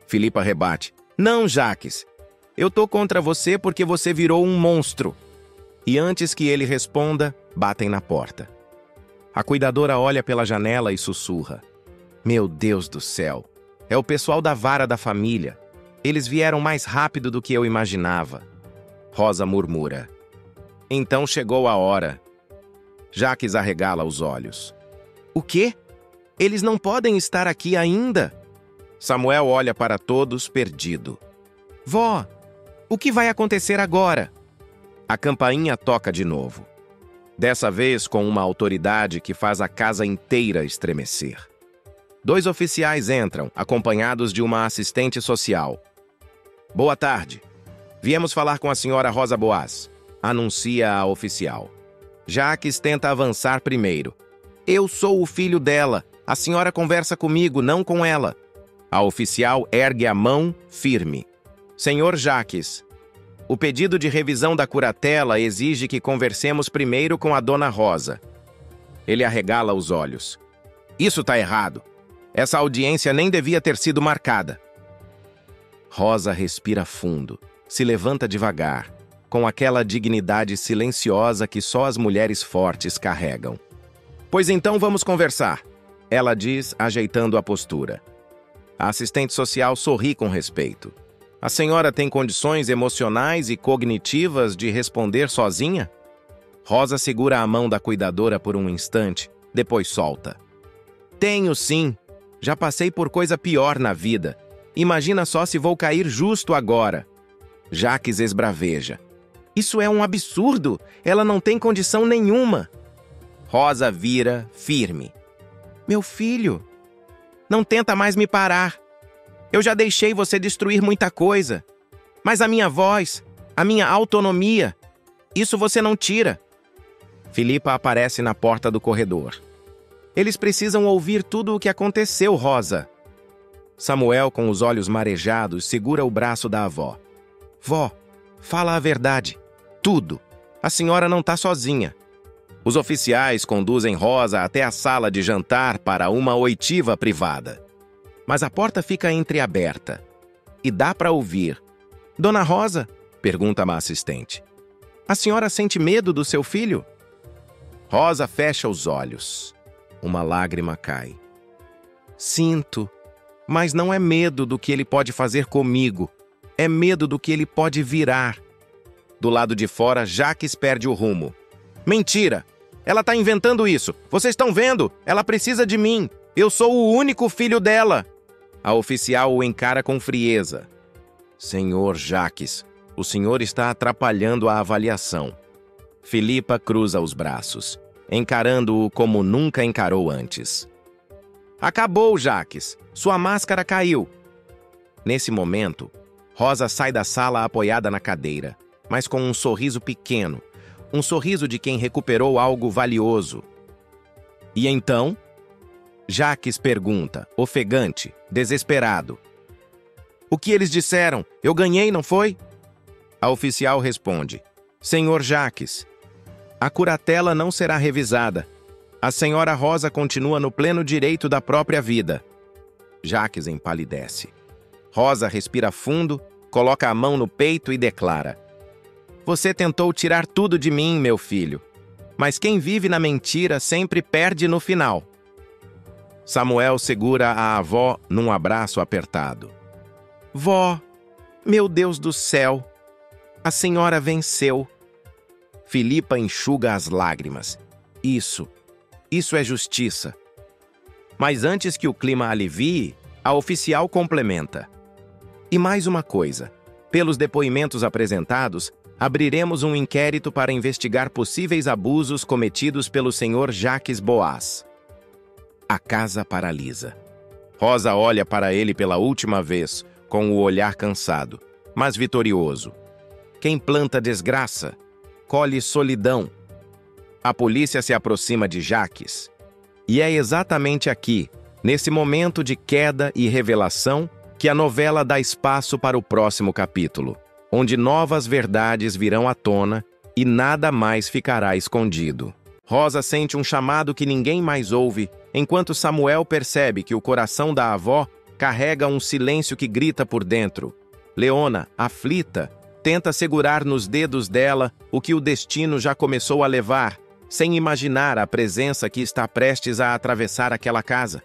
Speaker 1: Filipa rebate. Não, Jacques. Eu tô contra você porque você virou um monstro. E antes que ele responda, batem na porta. A cuidadora olha pela janela e sussurra. Meu Deus do céu. É o pessoal da vara da família. Eles vieram mais rápido do que eu imaginava. Rosa murmura. Então chegou a hora. Jaques arregala os olhos. O quê? Eles não podem estar aqui ainda? Samuel olha para todos, perdido. Vó, o que vai acontecer agora? A campainha toca de novo. Dessa vez com uma autoridade que faz a casa inteira estremecer. 2 oficiais entram, acompanhados de uma assistente social. Boa tarde. Viemos falar com a senhora Rosa Boaz, anuncia a oficial. Jaques tenta avançar primeiro. Eu sou o filho dela. A senhora conversa comigo, não com ela. A oficial ergue a mão firme. Senhor Jaques, o pedido de revisão da curatela exige que conversemos primeiro com a dona Rosa. Ele arregala os olhos. Isso está errado. Essa audiência nem devia ter sido marcada. Rosa respira fundo, se levanta devagar, com aquela dignidade silenciosa que só as mulheres fortes carregam. Pois então vamos conversar, ela diz, ajeitando a postura. A assistente social sorri com respeito. A senhora tem condições emocionais e cognitivas de responder sozinha? Rosa segura a mão da cuidadora por um instante, depois solta. Tenho sim. Já passei por coisa pior na vida. Imagina só se vou cair justo agora. Jaques esbraveja. Isso é um absurdo. Ela não tem condição nenhuma. Rosa vira firme. Meu filho, não tenta mais me parar. Eu já deixei você destruir muita coisa. Mas a minha voz, a minha autonomia, isso você não tira. Filipa aparece na porta do corredor. Eles precisam ouvir tudo o que aconteceu, Rosa. Samuel, com os olhos marejados, segura o braço da avó. Vó, fala a verdade. Tudo. A senhora não está sozinha. Os oficiais conduzem Rosa até a sala de jantar para uma oitiva privada. Mas a porta fica entreaberta. E dá para ouvir. Dona Rosa? Pergunta a assistente. A senhora sente medo do seu filho? Rosa fecha os olhos. Uma lágrima cai. Sinto, mas não é medo do que ele pode fazer comigo. É medo do que ele pode virar. Do lado de fora, Jaques perde o rumo. Mentira! Ela está inventando isso. Vocês estão vendo? Ela precisa de mim. Eu sou o único filho dela. A oficial o encara com frieza. Senhor Jaques, o senhor está atrapalhando a avaliação. Filipa cruza os braços, encarando-o como nunca encarou antes. Acabou, Jaques. Sua máscara caiu. Nesse momento, Rosa sai da sala apoiada na cadeira, mas com um sorriso pequeno, um sorriso de quem recuperou algo valioso. E então? Jaques pergunta, ofegante, desesperado. O que eles disseram? Eu ganhei, não foi? A oficial responde. Senhor Jaques, a curatela não será revisada. A senhora Rosa continua no pleno direito da própria vida. Jaques empalidece. Rosa respira fundo, coloca a mão no peito e declara. Você tentou tirar tudo de mim, meu filho. Mas quem vive na mentira sempre perde no final. Samuel segura a avó num abraço apertado. Vó, meu Deus do céu, a senhora venceu. Filipa enxuga as lágrimas. Isso é justiça. Mas antes que o clima alivie, a oficial complementa. E mais uma coisa, pelos depoimentos apresentados, abriremos um inquérito para investigar possíveis abusos cometidos pelo senhor Jaques Boaz. A casa paralisa. Rosa olha para ele pela última vez, com o olhar cansado, mas vitorioso. Quem planta desgraça, colhe solidão. A polícia se aproxima de Jaques. E é exatamente aqui, nesse momento de queda e revelação, que a novela dá espaço para o próximo capítulo, onde novas verdades virão à tona e nada mais ficará escondido. Rosa sente um chamado que ninguém mais ouve, enquanto Samuel percebe que o coração da avó carrega um silêncio que grita por dentro. Leona, aflita, tenta segurar nos dedos dela o que o destino já começou a levar, sem imaginar a presença que está prestes a atravessar aquela casa.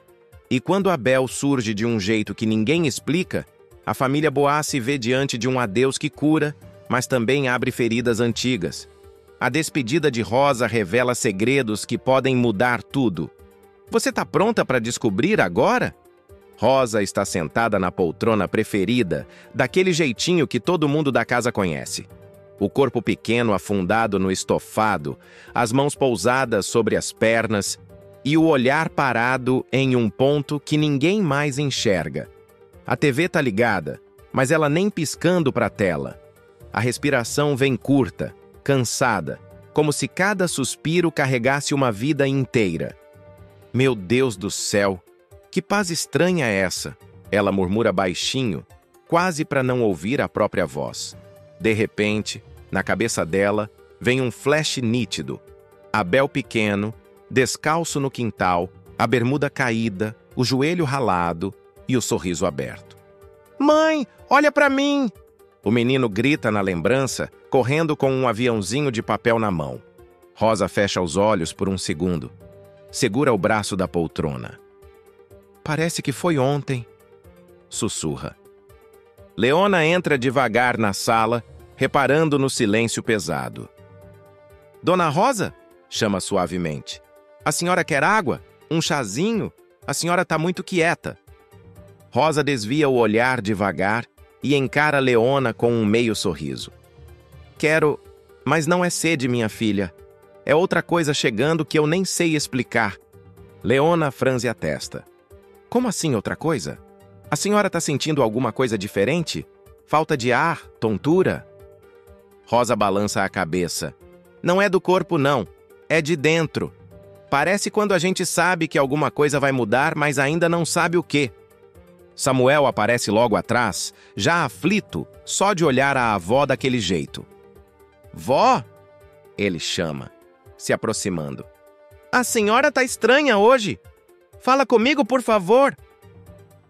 Speaker 1: E quando Abel surge de um jeito que ninguém explica, a família Boaz se vê diante de um adeus que cura, mas também abre feridas antigas. A despedida de Rosa revela segredos que podem mudar tudo. Você está pronta para descobrir agora? Rosa está sentada na poltrona preferida, daquele jeitinho que todo mundo da casa conhece. O corpo pequeno afundado no estofado, as mãos pousadas sobre as pernas e o olhar parado em um ponto que ninguém mais enxerga. A TV tá ligada, mas ela nem piscando para a tela. A respiração vem curta, cansada, como se cada suspiro carregasse uma vida inteira. Meu Deus do céu, que paz estranha é essa? Ela murmura baixinho, quase para não ouvir a própria voz. De repente, na cabeça dela, vem um flash nítido. Abel pequeno, descalço no quintal, a bermuda caída, o joelho ralado e o sorriso aberto. Mãe, olha para mim! O menino grita na lembrança, correndo com um aviãozinho de papel na mão. Rosa fecha os olhos por um segundo. Segura o braço da poltrona. Parece que foi ontem, sussurra. Leona entra devagar na sala, reparando no silêncio pesado. Dona Rosa? Chama suavemente. A senhora quer água? Um chazinho? A senhora está muito quieta. Rosa desvia o olhar devagar e encara Leona com um meio sorriso. Quero, mas não é sede, minha filha. É outra coisa chegando que eu nem sei explicar. Leona franze a testa. Como assim outra coisa? A senhora está sentindo alguma coisa diferente? Falta de ar? Tontura? Rosa balança a cabeça. Não é do corpo, não. É de dentro. Parece quando a gente sabe que alguma coisa vai mudar, mas ainda não sabe o quê. Samuel aparece logo atrás, já aflito, só de olhar a avó daquele jeito. Vó? Ele chama, se aproximando. A senhora tá estranha hoje. Fala comigo, por favor.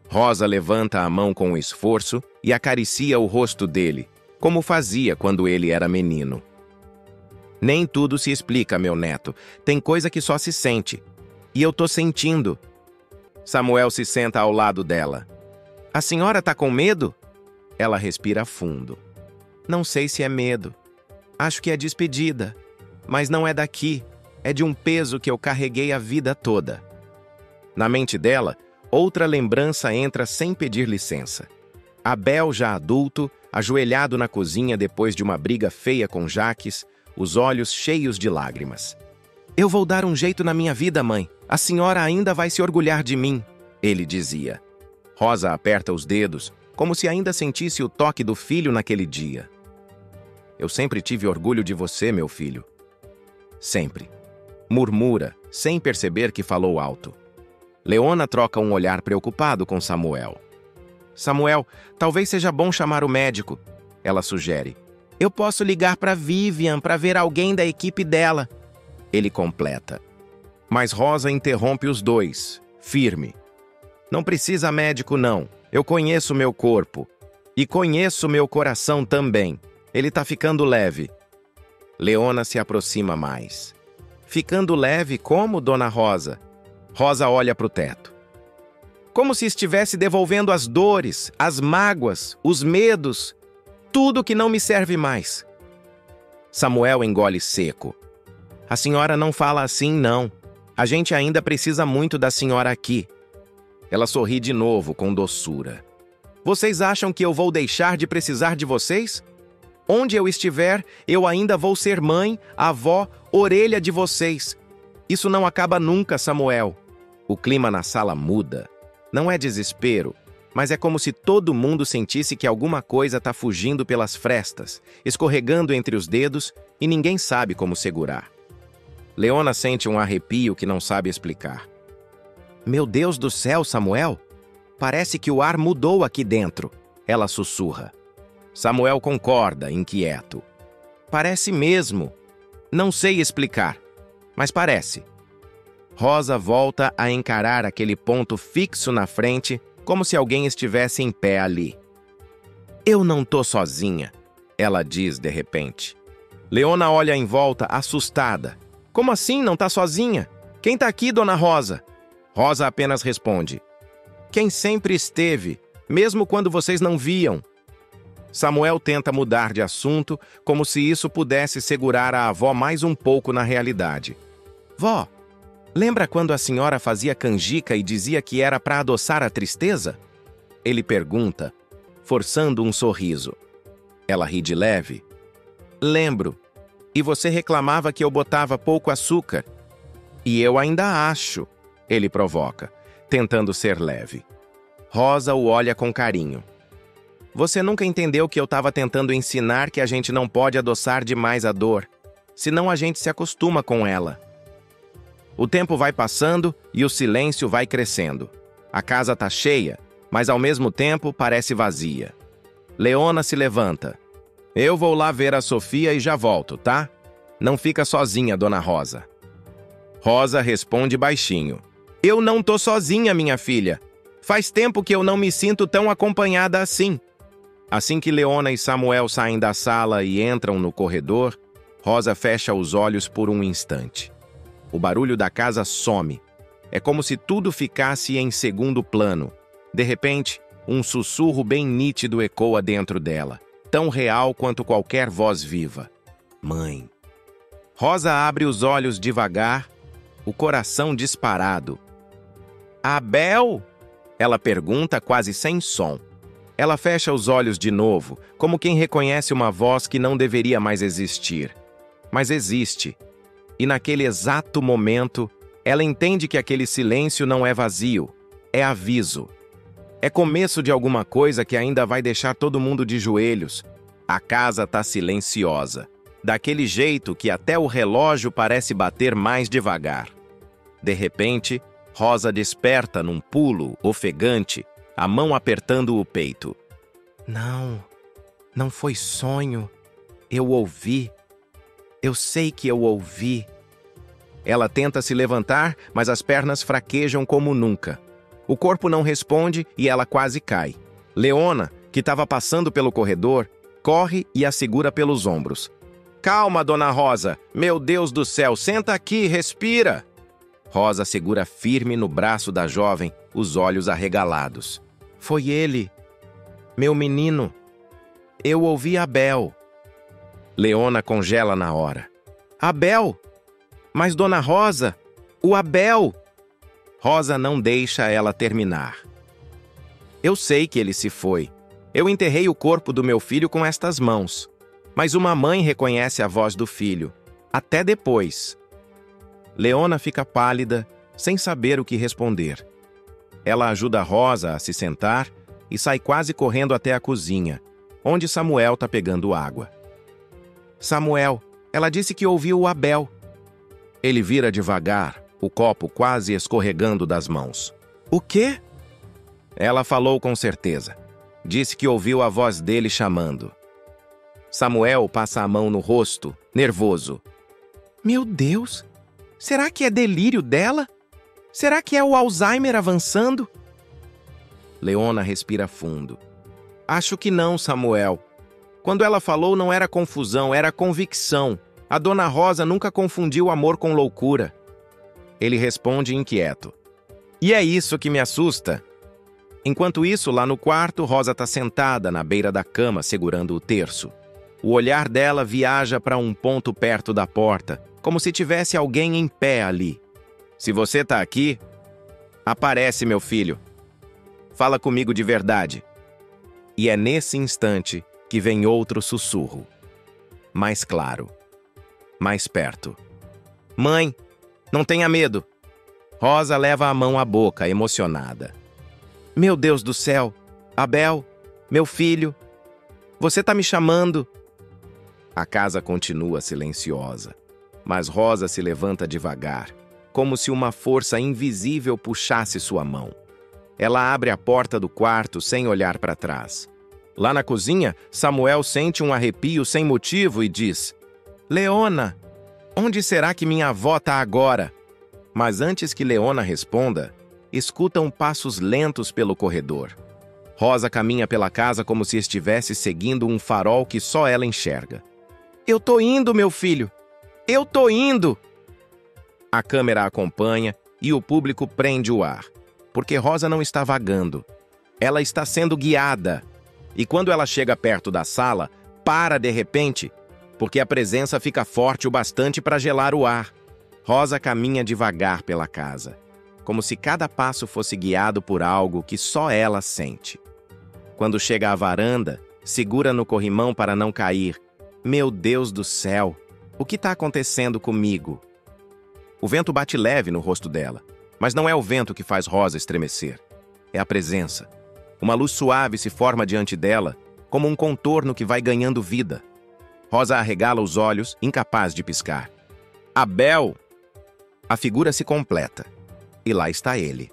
Speaker 1: Rosa levanta a mão com esforço e acaricia o rosto dele, como fazia quando ele era menino. Nem tudo se explica, meu neto. Tem coisa que só se sente. E eu tô sentindo. Samuel se senta ao lado dela. A senhora tá com medo? Ela respira fundo. Não sei se é medo. Acho que é despedida. Mas não é daqui. É de um peso que eu carreguei a vida toda. Na mente dela, outra lembrança entra sem pedir licença. Abel, já adulto, ajoelhado na cozinha depois de uma briga feia com Jaques, os olhos cheios de lágrimas. Eu vou dar um jeito na minha vida, mãe. A senhora ainda vai se orgulhar de mim, ele dizia. Rosa aperta os dedos, como se ainda sentisse o toque do filho naquele dia. Eu sempre tive orgulho de você, meu filho. Sempre. Murmura, sem perceber que falou alto. Leona troca um olhar preocupado com Samuel. Samuel, talvez seja bom chamar o médico, ela sugere. Eu posso ligar para Vivian para ver alguém da equipe dela. Ele completa. Mas Rosa interrompe os dois, firme. Não precisa médico, não. Eu conheço meu corpo. E conheço meu coração também. Ele tá ficando leve. Leona se aproxima mais. Ficando leve como, Dona Rosa? Rosa olha para o teto. Como se estivesse devolvendo as dores, as mágoas, os medos, tudo que não me serve mais. Samuel engole seco. A senhora não fala assim, não. A gente ainda precisa muito da senhora aqui. Ela sorri de novo, com doçura. Vocês acham que eu vou deixar de precisar de vocês? Onde eu estiver, eu ainda vou ser mãe, avó, orelha de vocês. Isso não acaba nunca, Samuel. O clima na sala muda. Não é desespero, mas é como se todo mundo sentisse que alguma coisa está fugindo pelas frestas, escorregando entre os dedos e ninguém sabe como segurar. Leona sente um arrepio que não sabe explicar. Meu Deus do céu, Samuel! Parece que o ar mudou aqui dentro, ela sussurra. Samuel concorda, inquieto. Parece mesmo. Não sei explicar, mas parece. Rosa volta a encarar aquele ponto fixo na frente, como se alguém estivesse em pé ali. Eu não tô sozinha, ela diz de repente. Leona olha em volta, assustada. Como assim não tá sozinha? Quem tá aqui, Dona Rosa? Rosa apenas responde. Quem sempre esteve, mesmo quando vocês não viam. Samuel tenta mudar de assunto, como se isso pudesse segurar a avó mais um pouco na realidade. Vó, lembra quando a senhora fazia canjica e dizia que era para adoçar a tristeza? Ele pergunta, forçando um sorriso. Ela ri de leve. Lembro. E você reclamava que eu botava pouco açúcar. E eu ainda acho, ele provoca, tentando ser leve. Rosa o olha com carinho. Você nunca entendeu que eu estava tentando ensinar que a gente não pode adoçar demais a dor, senão a gente se acostuma com ela. O tempo vai passando e o silêncio vai crescendo. A casa tá cheia, mas ao mesmo tempo parece vazia. Leona se levanta. Eu vou lá ver a Sofia e já volto, tá? Não fica sozinha, Dona Rosa. Rosa responde baixinho. Eu não tô sozinha, minha filha. Faz tempo que eu não me sinto tão acompanhada assim. Assim que Leona e Samuel saem da sala e entram no corredor, Rosa fecha os olhos por um instante. O barulho da casa some. É como se tudo ficasse em segundo plano. De repente, um sussurro bem nítido ecoa dentro dela, tão real quanto qualquer voz viva. Mãe. Rosa abre os olhos devagar, o coração disparado. Abel? Ela pergunta quase sem som. Ela fecha os olhos de novo, como quem reconhece uma voz que não deveria mais existir. Mas existe. E naquele exato momento, ela entende que aquele silêncio não é vazio, é aviso. É começo de alguma coisa que ainda vai deixar todo mundo de joelhos. A casa está silenciosa, daquele jeito que até o relógio parece bater mais devagar. De repente, Rosa desperta num pulo ofegante, a mão apertando o peito. Não foi sonho. Eu ouvi. Eu sei que eu ouvi. Ela tenta se levantar, mas as pernas fraquejam como nunca. O corpo não responde e ela quase cai. Leona, que estava passando pelo corredor, corre e a segura pelos ombros. Calma, Dona Rosa. Meu Deus do céu, senta aqui, respira. Rosa segura firme no braço da jovem, os olhos arregalados. Foi ele. Meu menino. Eu ouvi Abel. Leona congela na hora. Abel? Mas, Dona Rosa, o Abel... Rosa não deixa ela terminar. Eu sei que ele se foi. Eu enterrei o corpo do meu filho com estas mãos. Mas uma mãe reconhece a voz do filho. Até depois. Leona fica pálida, sem saber o que responder. Ela ajuda Rosa a se sentar e sai quase correndo até a cozinha, onde Samuel está pegando água. Samuel, ela disse que ouviu o Abel. Ele vira devagar, o copo quase escorregando das mãos. O quê? Ela falou com certeza. Disse que ouviu a voz dele chamando. Samuel passa a mão no rosto, nervoso. Meu Deus! Será que é delírio dela? Será que é o Alzheimer avançando? Leona respira fundo. Acho que não, Samuel. Quando ela falou não era confusão, era convicção. A Dona Rosa nunca confundiu amor com loucura. Ele responde inquieto. E é isso que me assusta. Enquanto isso, lá no quarto, Rosa está sentada na beira da cama, segurando o terço. O olhar dela viaja para um ponto perto da porta, como se tivesse alguém em pé ali. Se você está aqui, aparece, meu filho. Fala comigo de verdade. E é nesse instante que vem outro sussurro. Mais claro. Mais perto. Mãe, não tenha medo. Rosa leva a mão à boca, emocionada. Meu Deus do céu. Abel, meu filho. Você está me chamando. A casa continua silenciosa, mas Rosa se levanta devagar, como se uma força invisível puxasse sua mão. Ela abre a porta do quarto sem olhar para trás. Lá na cozinha, Samuel sente um arrepio sem motivo e diz: Leona, onde será que minha avó está agora? Mas antes que Leona responda, escutam passos lentos pelo corredor. Rosa caminha pela casa como se estivesse seguindo um farol que só ela enxerga. Eu tô indo, meu filho! Eu tô indo! A câmera acompanha e o público prende o ar, porque Rosa não está vagando. Ela está sendo guiada. E quando ela chega perto da sala, para de repente, porque a presença fica forte o bastante para gelar o ar. Rosa caminha devagar pela casa, como se cada passo fosse guiado por algo que só ela sente. Quando chega à varanda, segura no corrimão para não cair. Meu Deus do céu, o que está acontecendo comigo? O vento bate leve no rosto dela, mas não é o vento que faz Rosa estremecer. É a presença. Uma luz suave se forma diante dela, como um contorno que vai ganhando vida. Rosa arregala os olhos, incapaz de piscar. Abel! A figura se completa. E lá está ele.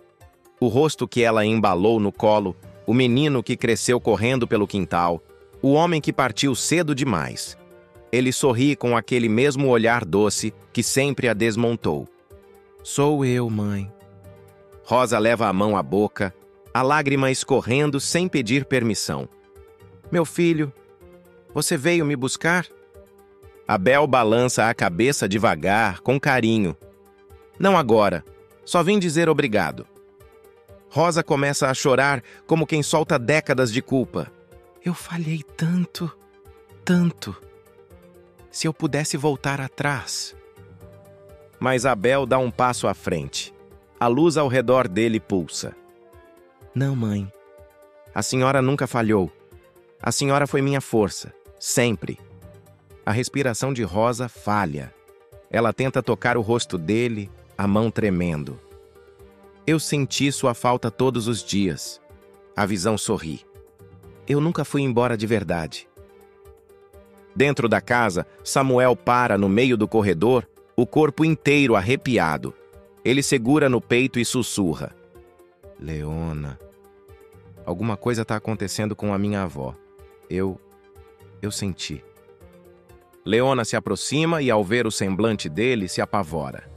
Speaker 1: O rosto que ela embalou no colo, o menino que cresceu correndo pelo quintal, o homem que partiu cedo demais. Ele sorri com aquele mesmo olhar doce que sempre a desmontou. Sou eu, mãe. Rosa leva a mão à boca, a lágrima escorrendo sem pedir permissão. Meu filho, você veio me buscar? Abel balança a cabeça devagar, com carinho. Não agora, só vim dizer obrigado. Rosa começa a chorar como quem solta décadas de culpa. Eu falhei tanto, tanto. Se eu pudesse voltar atrás. Mas Abel dá um passo à frente. A luz ao redor dele pulsa. Não, mãe. A senhora nunca falhou. A senhora foi minha força, sempre. A respiração de Rosa falha. Ela tenta tocar o rosto dele, a mão tremendo. Eu senti sua falta todos os dias. A visão sorri. Eu nunca fui embora de verdade. Dentro da casa, Samuel para no meio do corredor, o corpo inteiro arrepiado. Ele segura no peito e sussurra. Leona, alguma coisa está acontecendo com a minha avó. Eu senti. Leona se aproxima e, ao ver o semblante dele, se apavora.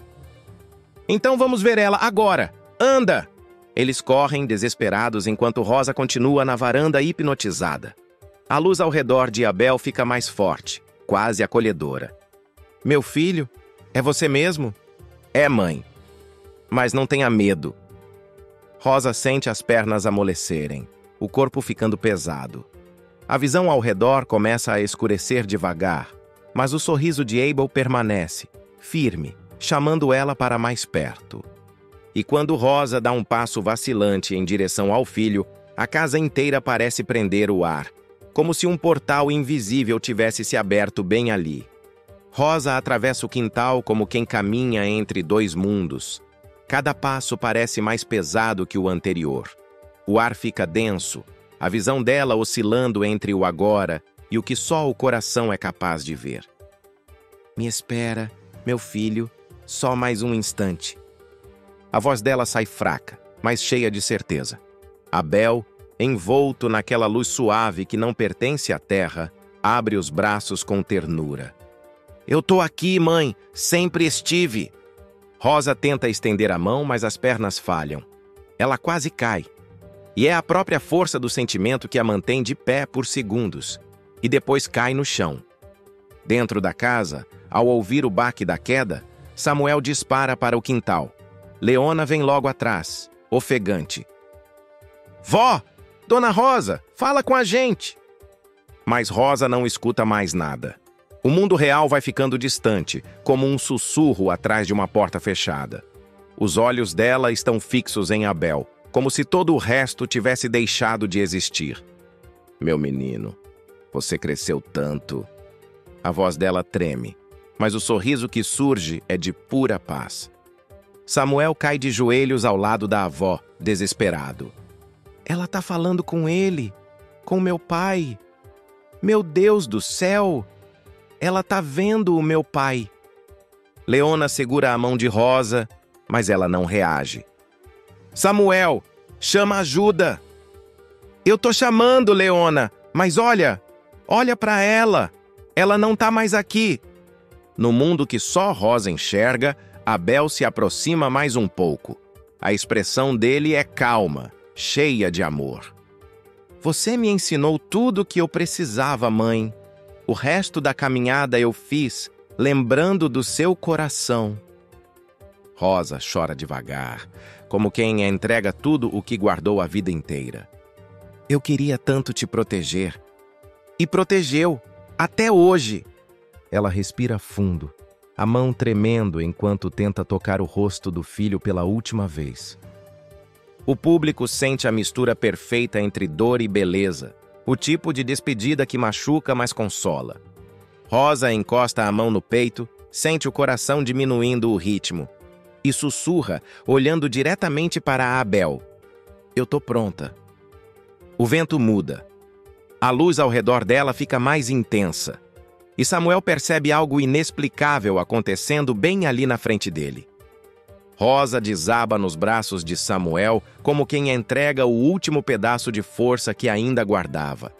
Speaker 1: Então vamos ver ela agora! Anda! Eles correm desesperados enquanto Rosa continua na varanda hipnotizada. A luz ao redor de Abel fica mais forte, quase acolhedora. Meu filho, é você mesmo? É, mãe. Mas não tenha medo. Rosa sente as pernas amolecerem, o corpo ficando pesado. A visão ao redor começa a escurecer devagar, mas o sorriso de Abel permanece, firme, chamando ela para mais perto. E quando Rosa dá um passo vacilante em direção ao filho, a casa inteira parece prender o ar, como se um portal invisível tivesse se aberto bem ali. Rosa atravessa o quintal como quem caminha entre dois mundos. Cada passo parece mais pesado que o anterior. O ar fica denso, a visão dela oscilando entre o agora e o que só o coração é capaz de ver. Me espera, meu filho, só mais um instante. A voz dela sai fraca, mas cheia de certeza. Abel, envolto naquela luz suave que não pertence à terra, abre os braços com ternura. Eu tô aqui, mãe, sempre estive. Rosa tenta estender a mão, mas as pernas falham. Ela quase cai. E é a própria força do sentimento que a mantém de pé por segundos, e depois cai no chão. Dentro da casa, ao ouvir o baque da queda, Samuel dispara para o quintal. Leona vem logo atrás, ofegante. Vó! Dona Rosa, fala com a gente! Mas Rosa não escuta mais nada. O mundo real vai ficando distante, como um sussurro atrás de uma porta fechada. Os olhos dela estão fixos em Abel, como se todo o resto tivesse deixado de existir. Meu menino, você cresceu tanto. A voz dela treme, mas o sorriso que surge é de pura paz. Samuel cai de joelhos ao lado da avó, desesperado. Ela tá falando com ele, com meu pai. Meu Deus do céu! Ela tá vendo o meu pai. Leona segura a mão de Rosa, mas ela não reage. Samuel, chama ajuda! Eu tô chamando, Leona, mas olha pra ela. Ela não tá mais aqui. No mundo que só Rosa enxerga, Abel se aproxima mais um pouco. A expressão dele é calma, cheia de amor. Você me ensinou tudo o que eu precisava, mãe. O resto da caminhada eu fiz, lembrando do seu coração. Rosa chora devagar, como quem entrega tudo o que guardou a vida inteira. Eu queria tanto te proteger. E protegeu, até hoje. Ela respira fundo, a mão tremendo enquanto tenta tocar o rosto do filho pela última vez. O público sente a mistura perfeita entre dor e beleza, o tipo de despedida que machuca, mas consola. Rosa encosta a mão no peito, sente o coração diminuindo o ritmo e sussurra, olhando diretamente para Abel. Eu tô pronta. O vento muda. A luz ao redor dela fica mais intensa. E Samuel percebe algo inexplicável acontecendo bem ali na frente dele. Rosa desaba nos braços de Samuel como quem entrega o último pedaço de força que ainda guardava.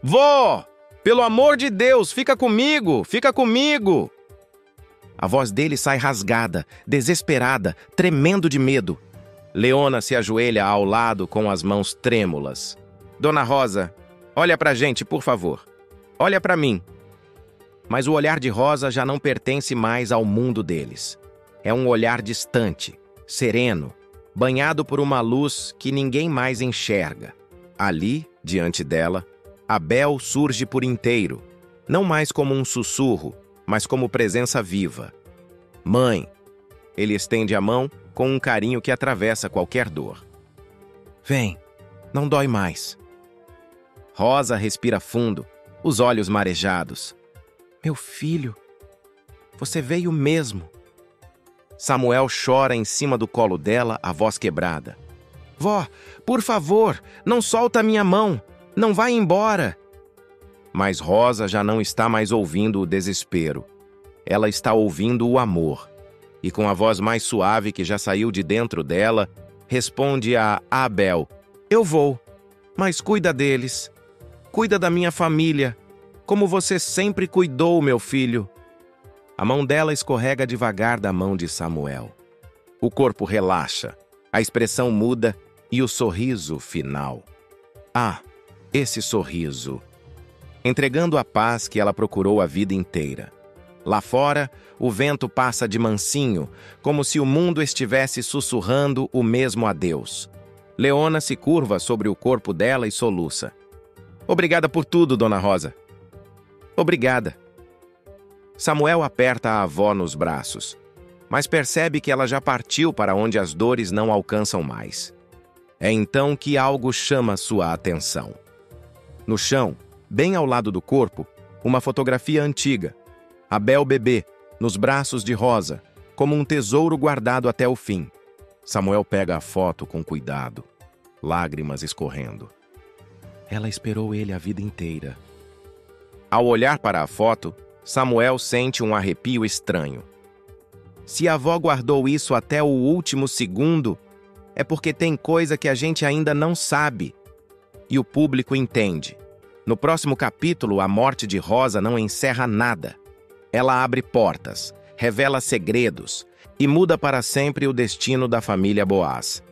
Speaker 1: Vó! Pelo amor de Deus, fica comigo! Fica comigo! A voz dele sai rasgada, desesperada, tremendo de medo. Leona se ajoelha ao lado com as mãos trêmulas. Dona Rosa, olha pra gente, por favor. Olha pra mim. Mas o olhar de Rosa já não pertence mais ao mundo deles. É um olhar distante, sereno, banhado por uma luz que ninguém mais enxerga. Ali, diante dela, Abel surge por inteiro, não mais como um sussurro, mas como presença viva. Mãe, ele estende a mão com um carinho que atravessa qualquer dor. Vem, não dói mais. Rosa respira fundo, os olhos marejados. Meu filho, você veio mesmo. Samuel chora em cima do colo dela, a voz quebrada. Vó, por favor, não solta minha mão. Não vai embora. Mas Rosa já não está mais ouvindo o desespero. Ela está ouvindo o amor. E com a voz mais suave que já saiu de dentro dela, responde a Abel. Eu vou, mas cuida deles. Cuida da minha família, como você sempre cuidou, meu filho. A mão dela escorrega devagar da mão de Samuel. O corpo relaxa, a expressão muda e o sorriso final. Ah, esse sorriso. Entregando a paz que ela procurou a vida inteira. Lá fora, o vento passa de mansinho, como se o mundo estivesse sussurrando o mesmo adeus. Leona se curva sobre o corpo dela e soluça. Obrigada por tudo, Dona Rosa. Obrigada. Samuel aperta a avó nos braços, mas percebe que ela já partiu para onde as dores não alcançam mais. É então que algo chama sua atenção. No chão, bem ao lado do corpo, uma fotografia antiga. Abel bebê, nos braços de Rosa, como um tesouro guardado até o fim. Samuel pega a foto com cuidado, lágrimas escorrendo. Ela esperou ele a vida inteira. Ao olhar para a foto, Samuel sente um arrepio estranho. Se a avó guardou isso até o último segundo, é porque tem coisa que a gente ainda não sabe. E o público entende. No próximo capítulo, a morte de Rosa não encerra nada. Ela abre portas, revela segredos e muda para sempre o destino da família Boaz.